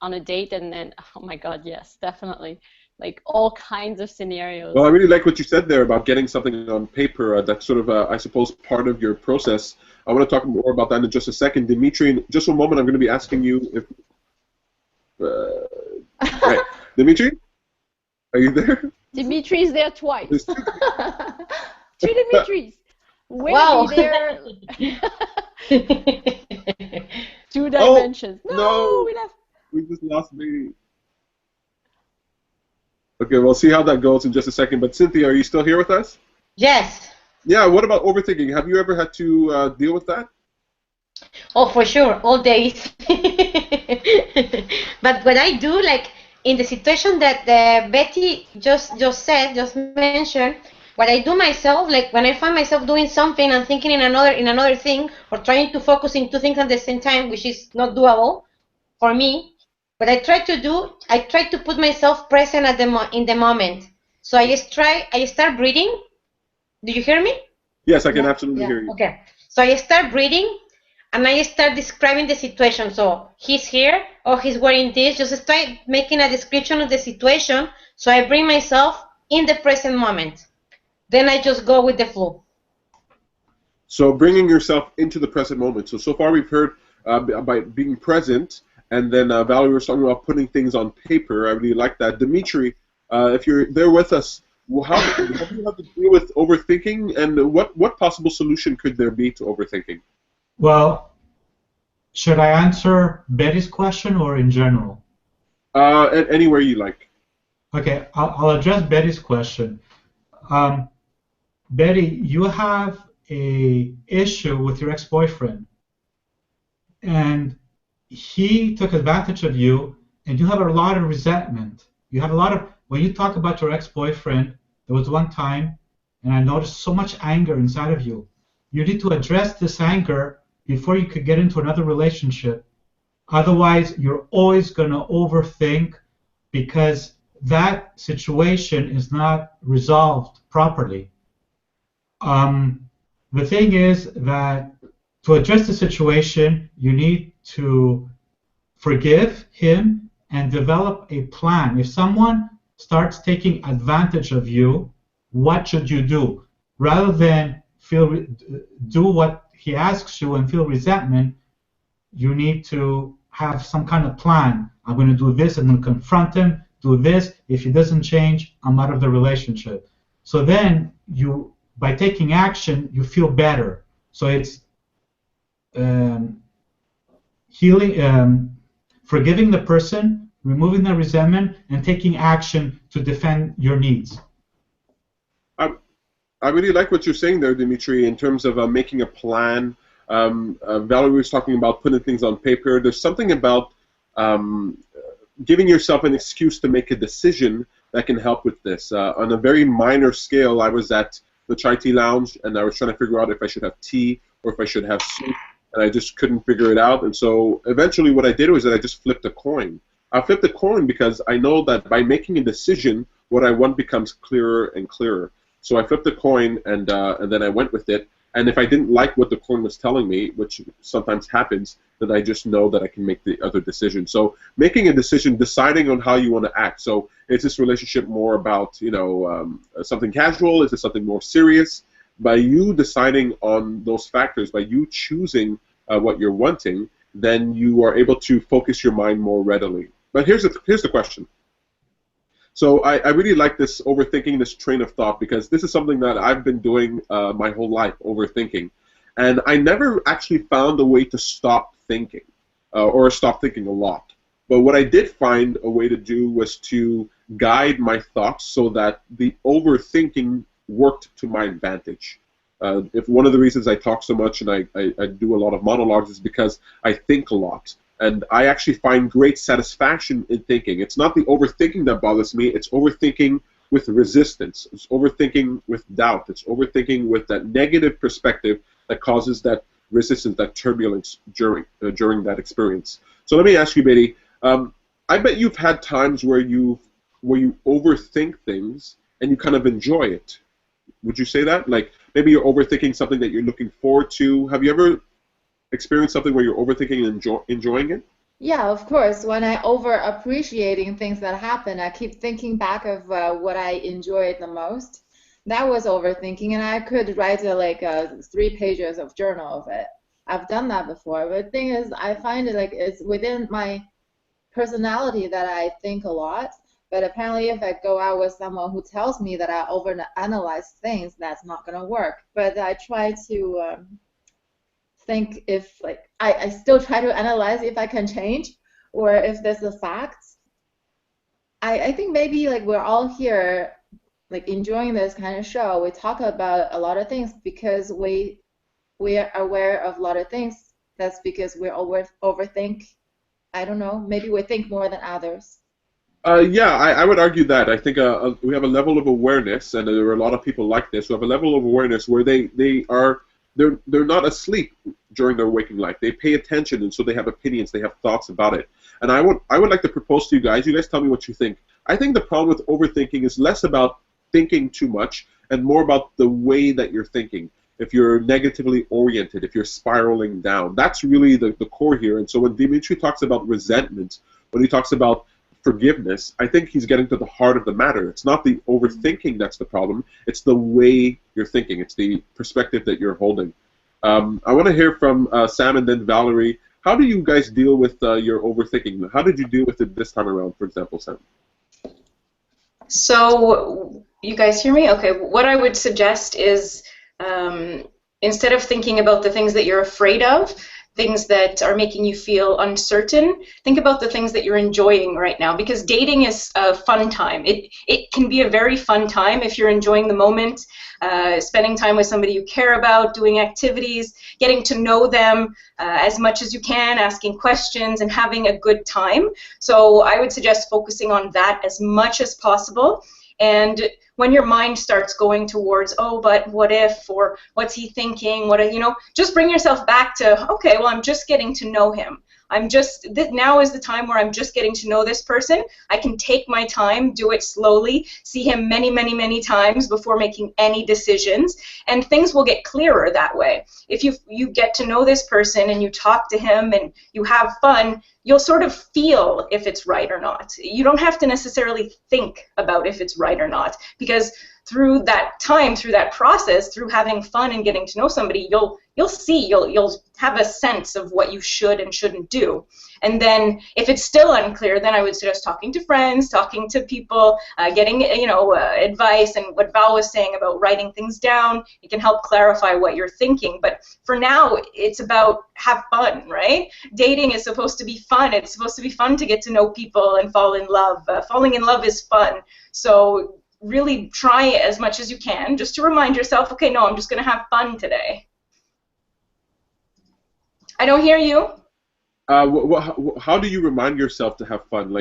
on a date and oh my God, yes, definitely. Like all kinds of scenarios. Well, I really like what you said there about getting something on paper. That's sort of, I suppose, part of your process. I want to talk more about that in just a second. Dimitri, in just a moment, I'm going to be asking you if... right. Dimitri? Are you there? Dimitri's there twice. Two Dimitris. Wow. There. Two dimensions. Oh, no. We just lost Beatty. Okay, we'll see how that goes in just a second. But Cynthia, are you still here with us? Yes. Yeah, what about overthinking? Have you ever had to deal with that? Oh, for sure, all days. But what I do, like in the situation that Betty just mentioned, what I do myself, like when I find myself doing something and thinking in another thing, or trying to focus in two things at the same time, which is not doable for me, What I try to do, I try to put myself present at in the moment. So I start breathing. Do you hear me? Yes, I can absolutely hear you. Okay. So I start breathing, and I start describing the situation. So he's here, or he's wearing this. Just start making a description of the situation. So I bring myself in the present moment. Then I just go with the flow. So bringing yourself into the present moment. So far we've heard by being present, and then Valerie was talking about putting things on paper. I really like that. Dimitri, if you're there with us, how do you have to deal with overthinking, and what possible solution could there be to overthinking? Well, should I answer Betty's question or in general? Anywhere you like. Okay, I'll address Betty's question. Betty, you have a issue with your ex-boyfriend, and he took advantage of you, and you have a lot of resentment. You have a lot of, when you talk about your ex-boyfriend, there was one time, and I noticed so much anger inside of you. You need to address this anger before you could get into another relationship. Otherwise, you're always going to overthink because that situation is not resolved properly. The thing is that to address the situation, you need to forgive him and develop a plan. If someone starts taking advantage of you, what should you do? Rather than do what he asks you and feel resentment, you need to have some kind of plan. I'm going to do this, I'm going to confront him, do this. If he doesn't change, I'm out of the relationship. So then by taking action, you feel better. So it's healing, forgiving the person, removing the resentment, and taking action to defend your needs. I really like what you're saying there, Dimitri, in terms of making a plan. Valerie was talking about putting things on paper. There's something about giving yourself an excuse to make a decision that can help with this. On a very minor scale, I was at the chai tea lounge, and I was trying to figure out if I should have tea or if I should have soup, and I just couldn't figure it out. And so eventually what I did was that I just flipped a coin. I flipped a coin because I know that by making a decision, what I want becomes clearer and clearer. So I flipped a coin, and then I went with it. And if I didn't like what the coin was telling me, which sometimes happens, then I just know that I can make the other decision. So making a decision, deciding on how you want to act. So is this relationship more about, something casual? Is it something more serious? By you deciding on those factors, by you choosing what you're wanting, then you are able to focus your mind more readily. But here's the question. So I really like this overthinking, this train of thought, because this is something that I've been doing my whole life, overthinking. And I never actually found a way to stop thinking, or stop thinking a lot. But what I did find a way to do was to guide my thoughts so that the overthinking worked to my advantage. If one of the reasons I talk so much and I do a lot of monologues is because I think a lot. And I actually find great satisfaction in thinking. It's not the overthinking that bothers me. It's overthinking with resistance. It's overthinking with doubt. It's overthinking with that negative perspective that causes that resistance, that turbulence during that experience. So let me ask you, Betty. I bet you've had times where you overthink things and you kind of enjoy it. Would you say that? Like maybe you're overthinking something that you're looking forward to. Have you ever experienced something where you're overthinking and enjoying it? Yeah, of course. When I over appreciating things that happen, I keep thinking back of what I enjoyed the most. That was overthinking, and I could write 3 pages of journal of it. I've done that before, but the thing is, I find it like it's within my personality that I think a lot. But apparently, if I go out with someone who tells me that I overanalyze things, that's not gonna work. But I try to think if I still try to analyze if I can change or if there's a fact. I think maybe we're all here enjoying this kind of show. We talk about a lot of things because we are aware of a lot of things. That's because we overthink. I don't know. Maybe we think more than others. Yeah, I would argue that. I think we have a level of awareness, and there are a lot of people like this who have a level of awareness where they are they're not asleep during their waking life. They pay attention, and so they have opinions, they have thoughts about it. And I would like to propose to you guys. You guys tell me what you think. I think the problem with overthinking is less about thinking too much and more about the way that you're thinking. If you're negatively oriented, if you're spiraling down, that's really the core here. And so when Dimitri talks about resentment, when he talks about forgiveness, I think he's getting to the heart of the matter. It's not the overthinking that's the problem. It's the way you're thinking. It's the perspective that you're holding. I want to hear from Sam and then Valerie. How do you guys deal with your overthinking? How did you deal with it this time around, for example, Sam? So, you guys hear me? Okay, what I would suggest is instead of thinking about the things that you're afraid of, things that are making you feel uncertain, think about the things that you're enjoying right now, because dating is a fun time. It can be a very fun time if you're enjoying the moment, spending time with somebody you care about, doing activities, getting to know them as much as you can, asking questions, and having a good time. So I would suggest focusing on that as much as possible. And when your mind starts going towards, oh, but what if, or what's he thinking, just bring yourself back to, okay, well, I'm just getting to know him. Now is the time where I'm just getting to know this person. I can take my time, do it slowly, see him many, many, many times before making any decisions, and things will get clearer that way. If you get to know this person and you talk to him and you have fun, you'll sort of feel if it's right or not. You don't have to necessarily think about if it's right or not, because through that time, through that process, through having fun and getting to know somebody, you'll have a sense of what you should and shouldn't do. And then if it's still unclear, then I would suggest talking to friends, talking to people, getting advice, and what Val was saying about writing things down. It can help clarify what you're thinking. But for now, it's about have fun, right? Dating is supposed to be fun. It's supposed to be fun to get to know people and fall in love. Falling in love is fun. So really try as much as you can just to remind yourself, okay, no, I'm just going to have fun today. I don't hear you. How do you remind yourself to have fun?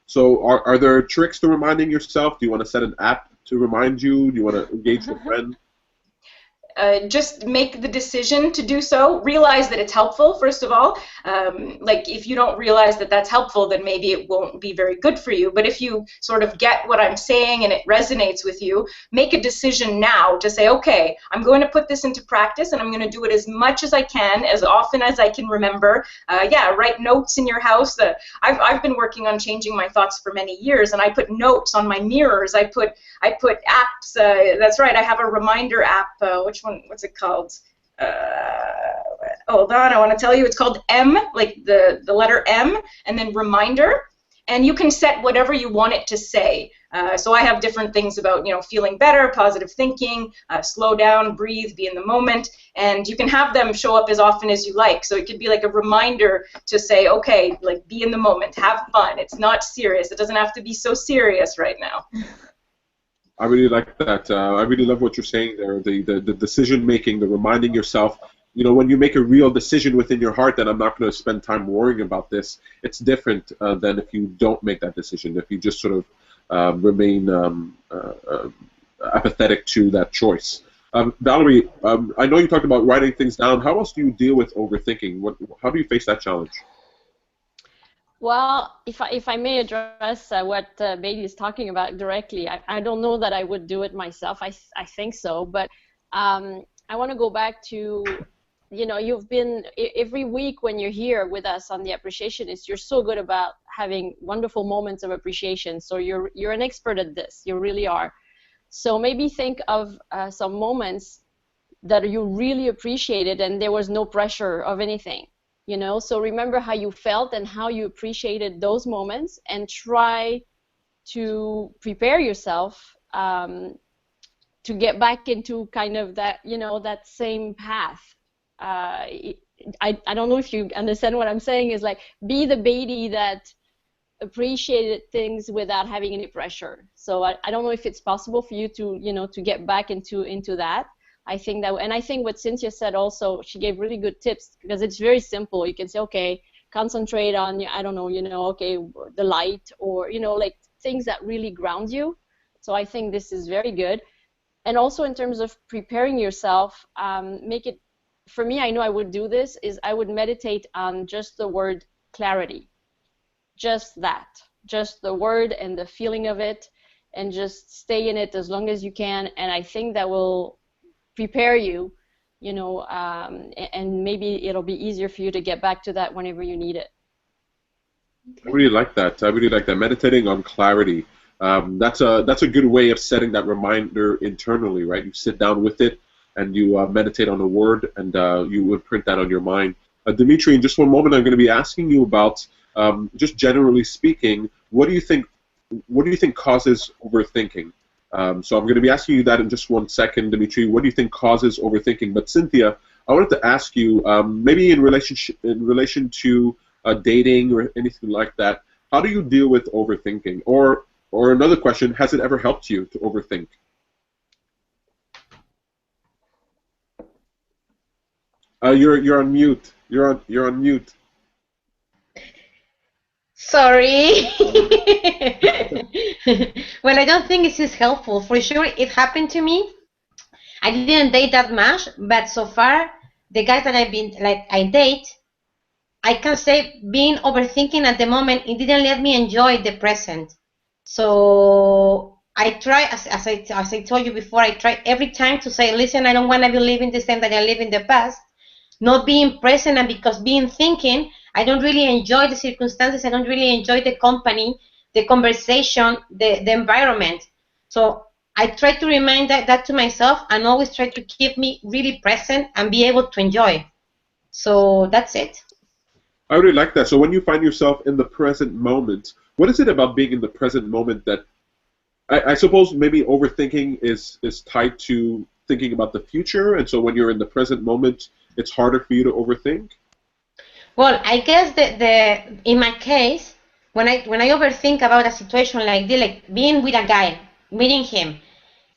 So are there tricks to reminding yourself? Do you want to set an app to remind you? Do you want to engage with friends? Just make the decision to do so. Realize that it's helpful, first of all. If you don't realize that that's helpful, then maybe it won't be very good for you. But if you sort of get what I'm saying and it resonates with you, make a decision now to say, okay, I'm going to put this into practice and I'm going to do it as much as I can, as often as I can remember. Write notes in your house. I've been working on changing my thoughts for many years, and I put notes on my mirrors. I put apps. That's right. I have a reminder app. What's it called? Hold on, I want to tell you. It's called M, like the letter M, and then reminder. And you can set whatever you want it to say. So I have different things about, feeling better, positive thinking, slow down, breathe, be in the moment. And you can have them show up as often as you like. So it could be like a reminder to say, okay, like be in the moment, have fun. It's not serious. It doesn't have to be so serious right now. I really like that. I really love what you're saying there. The decision making, the reminding yourself. When you make a real decision within your heart that I'm not going to spend time worrying about this, it's different than if you don't make that decision. If you just sort of remain apathetic to that choice. Valerie, I know you talked about writing things down. How else do you deal with overthinking? How do you face that challenge? Well, if I may address what Bailey is talking about directly, I don't know that I would do it myself. I think so, but I want to go back to, you've been, every week when you're here with us on the Appreciationist, you're so good about having wonderful moments of appreciation. So you're an expert at this. You really are. So maybe think of some moments that you really appreciated and there was no pressure of anything. So remember how you felt and how you appreciated those moments, and try to prepare yourself to get back into kind of that, that same path. I don't know if you understand what I'm saying. Is like, be the Bailey that appreciated things without having any pressure. So I don't know if it's possible for you to, to get back into that. I think what Cynthia said also, she gave really good tips, because it's very simple. You can say, okay, concentrate on, I don't know, okay, the light, or, like things that really ground you. So I think this is very good. And also in terms of preparing yourself, make it, for me, I know I would do this, is I would meditate on just the word clarity. Just that. Just the word and the feeling of it, and just stay in it as long as you can. And I think that will prepare you, you know, and maybe it'll be easier for you to get back to that whenever you need it. I really like that. I really like that. Meditating on clarity. That's a good way of setting that reminder internally, right? You sit down with it and you meditate on a word, and you would print that on your mind. Dimitri, in just one moment, I'm going to be asking you about, just generally speaking, what do you think causes overthinking? So I'm going to be asking you that in just 1 second, Dimitri. What do you think causes overthinking? But Cynthia, I wanted to ask you, maybe in relation to dating or anything like that, how do you deal with overthinking? Or another question, has it ever helped you to overthink? You're on mute. You're on mute. Sorry. Well, I don't think this is helpful. For sure, it happened to me. I didn't date that much, but so far, the guys that I date, I can say being overthinking at the moment, it didn't let me enjoy the present. So I try, as I told you before, I try every time to say, listen, I don't want to be living the same that I live in the past. Not being present, and because being thinking, I don't really enjoy the circumstances, I don't really enjoy the company, the conversation, the environment. So I try to remind that to myself, and always try to keep me really present and be able to enjoy. So that's it. I really like that. So when you find yourself in the present moment, what is it about being in the present moment that, I suppose maybe overthinking is tied to thinking about the future, and so when you're in the present moment, it's harder for you to overthink? Well, I guess in my case, when I overthink about a situation like this, like being with a guy, meeting him,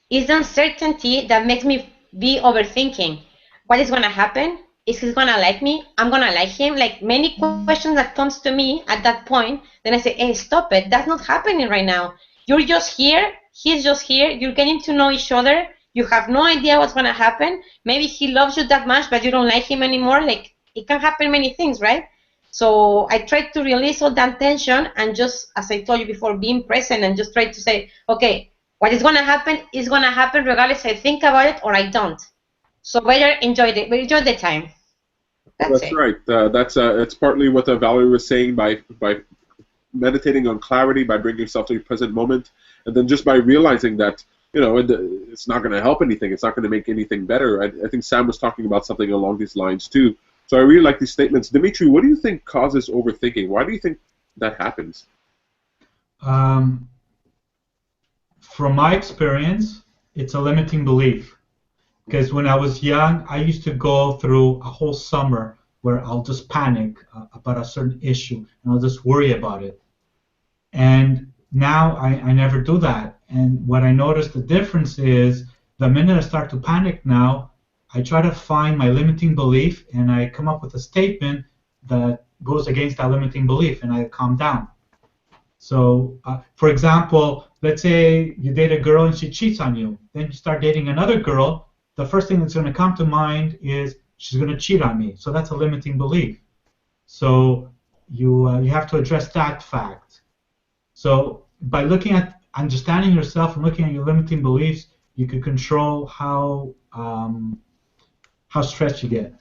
it's the uncertainty that makes me be overthinking. What is going to happen? Is he going to like me? I'm going to like him? Like many questions that comes to me at that point, then I say, hey, stop it. That's not happening right now. You're just here. He's just here. You're getting to know each other. You have no idea what's going to happen. Maybe he loves you that much, but you don't like him anymore. Like, it can happen many things, right? So I try to release all that tension and just, as I told you before, being present and just try to say, okay, what is going to happen is going to happen regardless if I think about it or I don't. So better enjoy the time. That's it. Right. It's partly what Valerie was saying by meditating on clarity, by bringing yourself to your present moment, and then just by realizing that, you know, it's not going to help anything. It's not going to make anything better. I think Sam was talking about something along these lines too. So I really like these statements. Dimitri, what do you think causes overthinking? Why do you think that happens? From my experience, it's a limiting belief. Because when I was young, I used to go through a whole summer where I'll just panic about a certain issue, and I'll just worry about it. And now I never do that. And what I noticed the difference is, the minute I start to panic now, I try to find my limiting belief, and I come up with a statement that goes against that limiting belief, and I calm down. So, for example, let's say you date a girl and she cheats on you. Then you start dating another girl. The first thing that's going to come to mind is she's going to cheat on me. So that's a limiting belief. So you have to address that fact. So by looking at understanding yourself and looking at your limiting beliefs, you can control how stressed you get.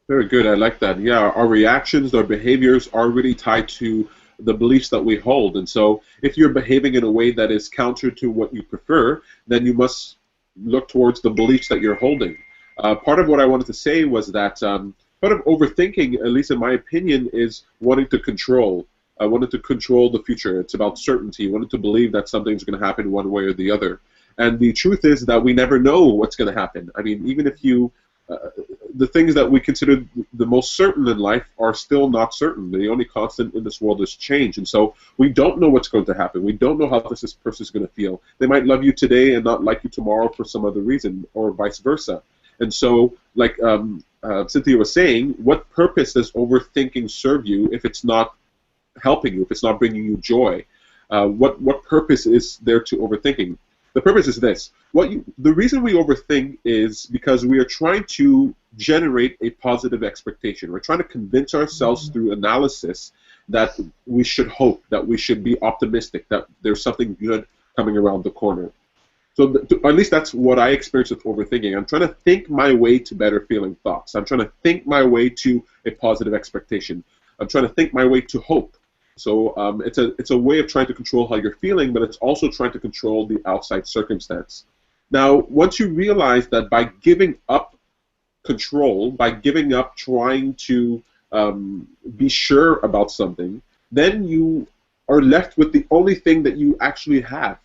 Very good. I like that. Yeah, our reactions, our behaviors are really tied to the beliefs that we hold. And so if you're behaving in a way that is counter to what you prefer, then you must look towards the beliefs that you're holding. Part of what I wanted to say was that part of overthinking, at least in my opinion, is wanting to control. I wanted to control the future. It's about certainty. I wanted to believe that something's going to happen one way or the other. And the truth is that we never know what's going to happen. I mean, even if you, the things that we consider the most certain in life are still not certain. The only constant in this world is change. And so we don't know what's going to happen. We don't know how this person is going to feel. They might love you today and not like you tomorrow for some other reason, or vice versa. And so, like Cynthia was saying, what purpose does overthinking serve you if it's not helping you, if it's not bringing you joy? What purpose is there to overthinking? The purpose is this. The reason we overthink is because we are trying to generate a positive expectation. We're trying to convince ourselves through analysis that we should hope, that we should be optimistic, that there's something good coming around the corner. So at least that's what I experience with overthinking. I'm trying to think my way to better feeling thoughts. I'm trying to think my way to a positive expectation. I'm trying to think my way to hope. So it's a way of trying to control how you're feeling, but it's also trying to control the outside circumstance. Now, once you realize that by giving up control, by giving up trying to be sure about something, then you are left with the only thing that you actually have.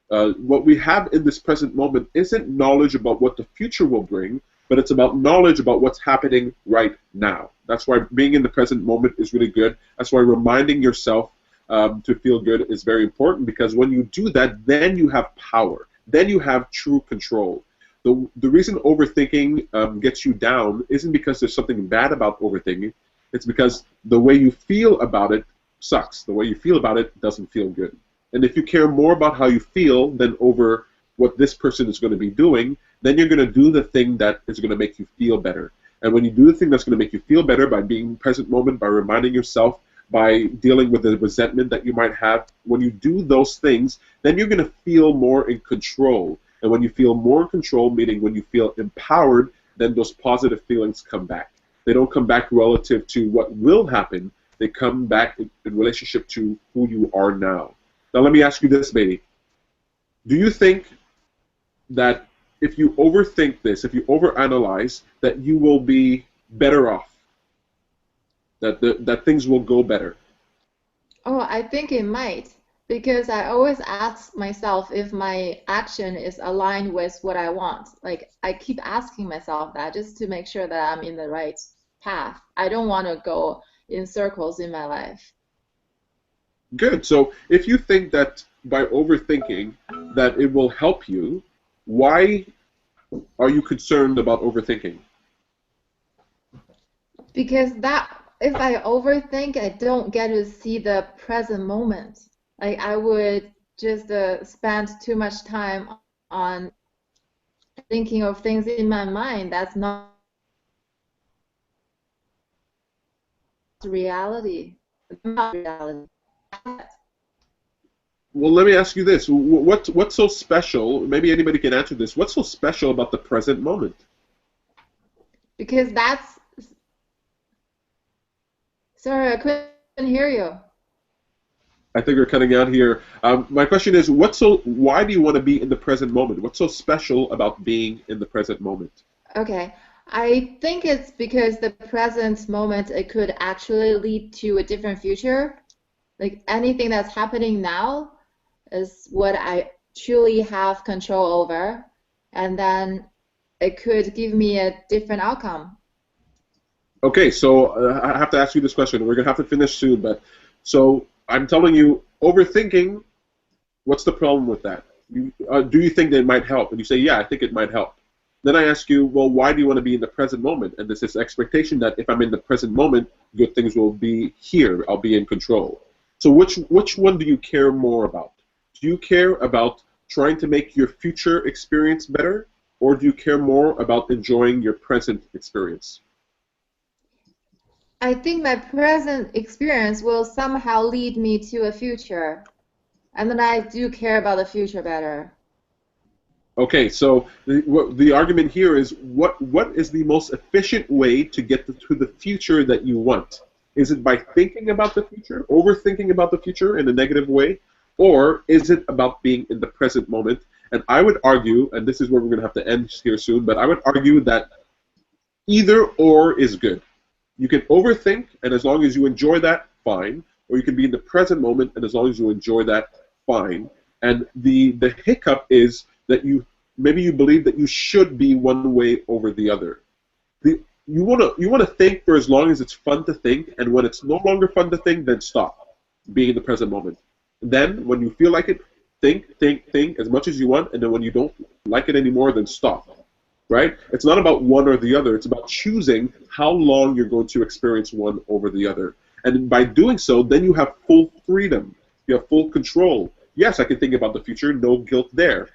What we have in this present moment isn't knowledge about what the future will bring, but it's about knowledge about what's happening right now. That's why being in the present moment is really good. That's why reminding yourself to feel good is very important, because when you do that, then you have power. Then you have true control. The reason overthinking gets you down isn't because there's something bad about overthinking. It's because the way you feel about it sucks. The way you feel about it doesn't feel good. And if you care more about how you feel than over what this person is going to be doing, then you're going to do the thing that is going to make you feel better. And when you do the thing that's going to make you feel better by being present moment, by reminding yourself, by dealing with the resentment that you might have, when you do those things, then you're going to feel more in control. And when you feel more in control, meaning when you feel empowered, then those positive feelings come back. They don't come back relative to what will happen. They come back in relationship to who you are now. Now let me ask you this, Beatty. Do you think that if you overthink this, if you overanalyze, that you will be better off? That things will go better? Oh, I think it might, because I always ask myself if my action is aligned with what I want. Like, I keep asking myself that just to make sure that I'm in the right path. I don't want to go in circles in my life. Good. So if you think that by overthinking that it will help you, why are you concerned about overthinking? Because if I overthink, I don't get to see the present moment. Like, I would just spend too much time on thinking of things in my mind. That's not reality. It's not reality. Well, let me ask you this. What's so special? Maybe anybody can answer this. What's so special about the present moment? Because that's... Sorry, I couldn't hear you. I think we're cutting out here. My question is, why do you want to be in the present moment? What's so special about being in the present moment? Okay. I think it's because the present moment, it could actually lead to a different future. Like, anything that's happening now is what I truly have control over, and then it could give me a different outcome. Okay, so I have to ask you this question. We're going to have to finish soon, but so I'm telling you, overthinking, what's the problem with that? Do you think that it might help? And you say, yeah, I think it might help. Then I ask you, well, why do you want to be in the present moment? And there's this expectation that if I'm in the present moment, good things will be here. I'll be in control. So which one do you care more about? Do you care about trying to make your future experience better, or do you care more about enjoying your present experience? I think my present experience will somehow lead me to a future, and then I do care about the future better. Okay, so the argument here is what is the most efficient way to get to the future that you want? Is it by thinking about the future, overthinking about the future in a negative way, or is it about being in the present moment? And I would argue, and this is where we're going to have to end here soon, but I would argue that either or is good. You can overthink, and as long as you enjoy that, fine. Or you can be in the present moment, and as long as you enjoy that, fine. And the hiccup is that maybe you believe that you should be one way over the other. You want to think for as long as it's fun to think, and when it's no longer fun to think, then stop being in the present moment. Then, when you feel like it, think as much as you want, and then when you don't like it anymore, then stop. Right? It's not about one or the other. It's about choosing how long you're going to experience one over the other. And by doing so, then you have full freedom. You have full control. Yes, I can think about the future, no guilt there.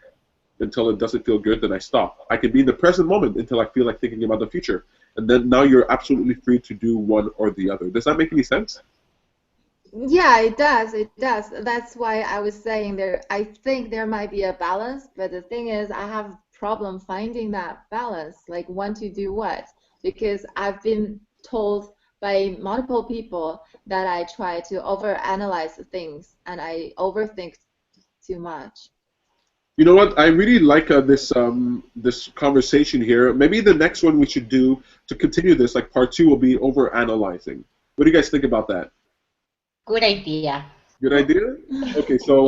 until it doesn't feel good, then I stop. I can be in the present moment until I feel like thinking about the future. And then now you're absolutely free to do one or the other. Does that make any sense? Yeah, it does. It does. That's why I was saying I think there might be a balance, but the thing is, I have problem finding that balance, like when to do what, because I've been told by multiple people that I try to overanalyze things and I overthink too much. You know what? I really like this conversation here. Maybe the next one we should do to continue this, like part 2, will be over analyzing. What do you guys think about that? Good idea. Good idea. Okay, so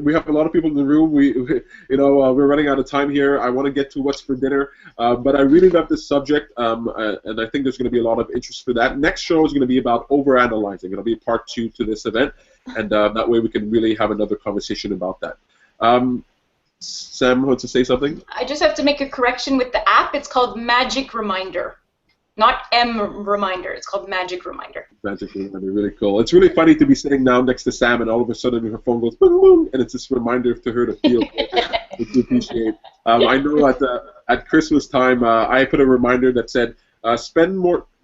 we have a lot of people in the room. We're running out of time here. I want to get to what's for dinner, but I really love this subject, and I think there's going to be a lot of interest for that. Next show is going to be about over analyzing. It'll be part 2 to this event, and that way we can really have another conversation about that. Sam wants to say something? I just have to make a correction with the app. It's called Magic Reminder, not M Reminder. It's called Magic Reminder. Magic Reminder, really cool. It's really funny to be sitting now next to Sam, and all of a sudden her phone goes boom, boom, and it's this reminder to her to feel good, which we appreciate. I know at Christmas time, I put a reminder that said,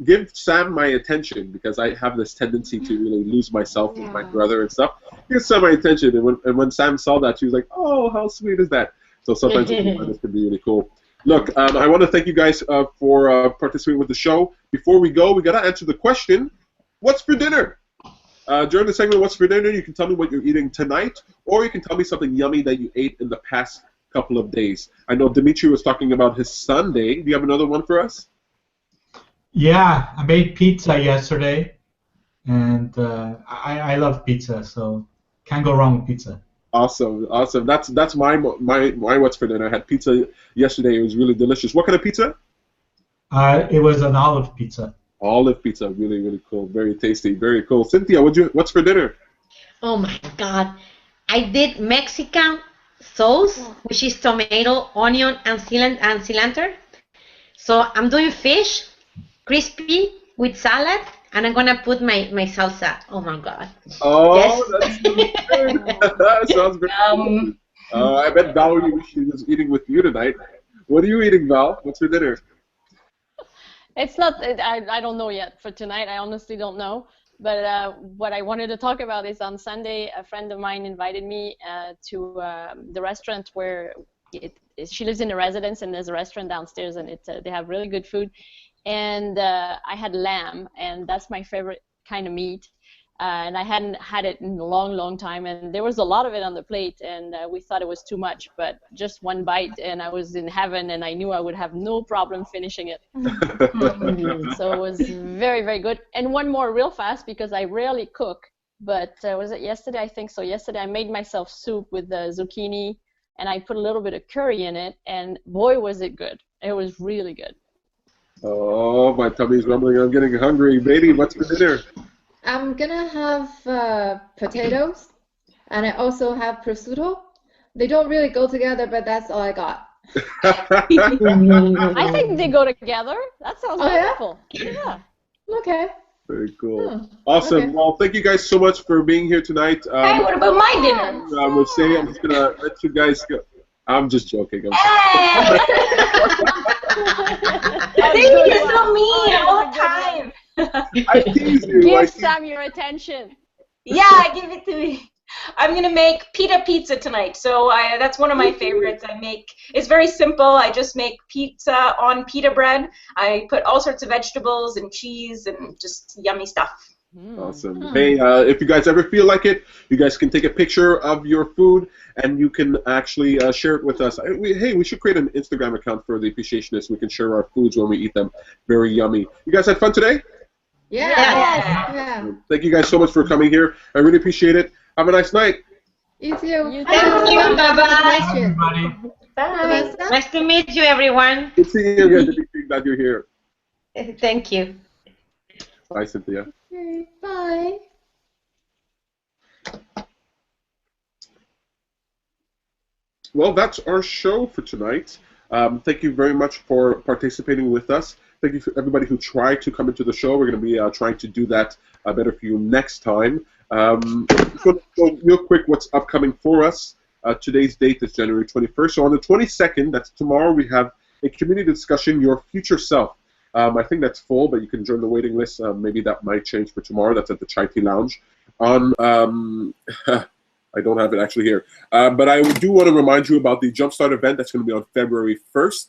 give Sam my attention, because I have this tendency to really lose myself with my brother and stuff. Give Sam my attention, and when Sam saw that, she was like, "Oh, how sweet is that?" So sometimes this can be really cool. Look, I want to thank you guys for participating with the show. Before we go, we gotta answer the question: what's for dinner? During the segment, what's for dinner? You can tell me what you're eating tonight, or you can tell me something yummy that you ate in the past couple of days. I know Dimitri was talking about his Sunday. Do you have another one for us? Yeah, I made pizza yesterday, and I love pizza, so can't go wrong with pizza. Awesome, awesome. That's my what's for dinner. I had pizza yesterday. It was really delicious. What kind of pizza? It was an olive pizza. Olive pizza, really, really cool. Very tasty, very cool. Cynthia, what's for dinner? Oh my God. I did Mexican sauce, which is tomato, onion, and cilantro. So I'm doing fish, crispy, with salad, and I'm gonna put my salsa. Oh my God. Oh, yes. That's good. That sounds great. I bet Val she was eating with you tonight. What are you eating, Val? What's for dinner? It's not. I don't know yet for tonight. I honestly don't know. But what I wanted to talk about is on Sunday, a friend of mine invited me to the restaurant where she lives in a residence, and there's a restaurant downstairs, and they have really good food. And I had lamb, and that's my favorite kind of meat. And I hadn't had it in a long, long time, and there was a lot of it on the plate, and we thought it was too much, but just one bite, and I was in heaven, and I knew I would have no problem finishing it. So it was very, very good. And one more real fast, because I rarely cook, but was it yesterday? I think so. Yesterday I made myself soup with the zucchini, and I put a little bit of curry in it, and boy, was it good. It was really good. Oh, my tummy's rumbling. I'm getting hungry. Baby, what's for dinner? I'm gonna have potatoes, and I also have prosciutto. They don't really go together, but that's all I got. I think they go together. That sounds wonderful. Yeah. Okay. Very cool. Awesome. Okay. Well, thank you guys so much for being here tonight. Hey, what about my dinner? I'm just gonna let you guys go. I'm just joking. I think you're so mean all the time. I tease you. Give Sam your attention. Yeah, give it to me. I'm gonna make pita pizza tonight. So that's one of my favorites. It's very simple. I just make pizza on pita bread. I put all sorts of vegetables and cheese and just yummy stuff. Awesome. Hey, if you guys ever feel like it, you guys can take a picture of your food and you can actually share it with us. We should create an Instagram account for the Appreciationist. We can share our foods when we eat them. Very yummy. You guys had fun today? Yeah. Thank you guys so much for coming here. I really appreciate it. Have a nice night. You too. Thank you. Bye-bye. Bye. Nice to meet you, everyone. Good seeing you again. Glad you're here. Thank you. Bye, Cynthia. Okay, bye. Well, that's our show for tonight. Thank you very much for participating with us. Thank you for everybody who tried to come into the show. We're going to be trying to do that better for you next time. Just want to go real quick what's upcoming for us. Today's date is January 21st. So on the 22nd, that's tomorrow, we have a community discussion, Your Future Self. I think that's full, but you can join the waiting list. Maybe that might change for tomorrow. That's at the Chai Tea Lounge. On I don't have it actually here, but I do want to remind you about the Jumpstart event that's going to be on February 1st.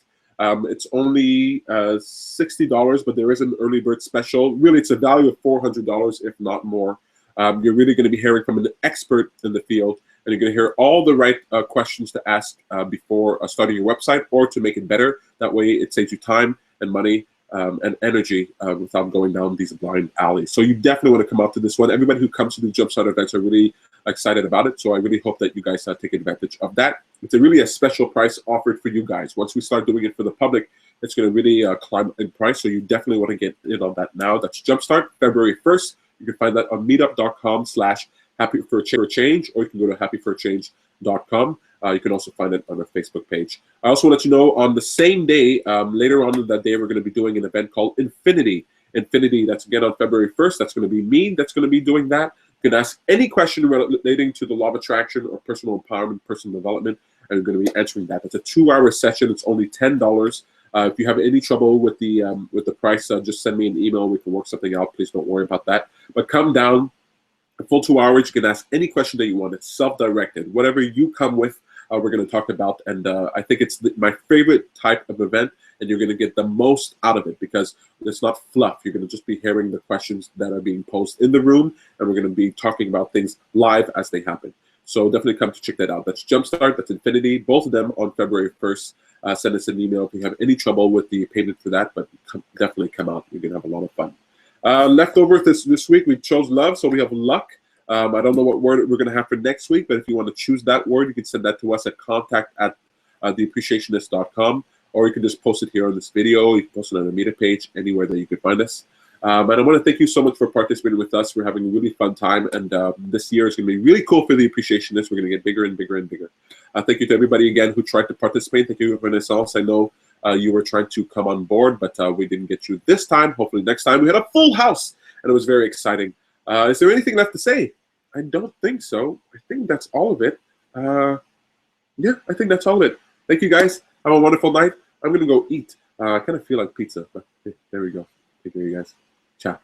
It's only $60, but there is an early bird special. Really, it's a value of $400, if not more. You're really going to be hearing from an expert in the field, and you're going to hear all the right questions to ask before starting your website or to make it better. That way, it saves you time and money and energy without going down these blind alleys. So you definitely want to come out to this one. Everybody who comes to the Jumpstart events are really excited about it. So I really hope that you guys take advantage of that. It's really a special price offered for you guys. Once we start doing it for the public, it's going to really climb in price. So you definitely want to get in on that now. That's Jumpstart, February 1st. You can find that on meetup.com/happyforchange, or you can go to happyforchange.com. You can also find it on our Facebook page. I also want to let you know on the same day, later on in that day, we're going to be doing an event called Infinity. Infinity, that's again on February 1st. That's going to be me that's going to be doing that. You can ask any question relating to the law of attraction or personal empowerment, personal development, and we're going to be answering that. It's a 2-hour session. It's only $10. If you have any trouble with the price, just send me an email. We can work something out. Please don't worry about that. But come down. A full 2 hours. You can ask any question that you want. It's self-directed. Whatever you come with, we're going to talk about. And I think it's my favorite type of event, and you're going to get the most out of it because it's not fluff. You're going to just be hearing the questions that are being posed in the room, and we're going to be talking about things live as they happen. So definitely come to check that out. That's Jumpstart, that's Infinity, both of them on February 1st. Send us an email if you have any trouble with the payment for that, but definitely come out. You're going to have a lot of fun. Leftovers this week, we chose love, so we have luck. I don't know what word we're going to have for next week, but if you want to choose that word, you can send that to us at contact@theappreciationist.com, or you can just post it here on this video. You can post it on the media page, anywhere that you can find us. And I want to thank you so much for participating with us. We're having a really fun time, and this year is going to be really cool for the Appreciationists. We're going to get bigger and bigger and bigger. Thank you to everybody again who tried to participate. Thank you, Renaissance. I know you were trying to come on board, but we didn't get you this time. Hopefully next time. We had a full house, and it was very exciting. Is there anything left to say? I don't think so. I think that's all of it. Yeah, I think that's all of it. Thank you, guys. Have a wonderful night. I'm going to go eat. I kind of feel like pizza, but there we go. Take care, you guys. Ciao.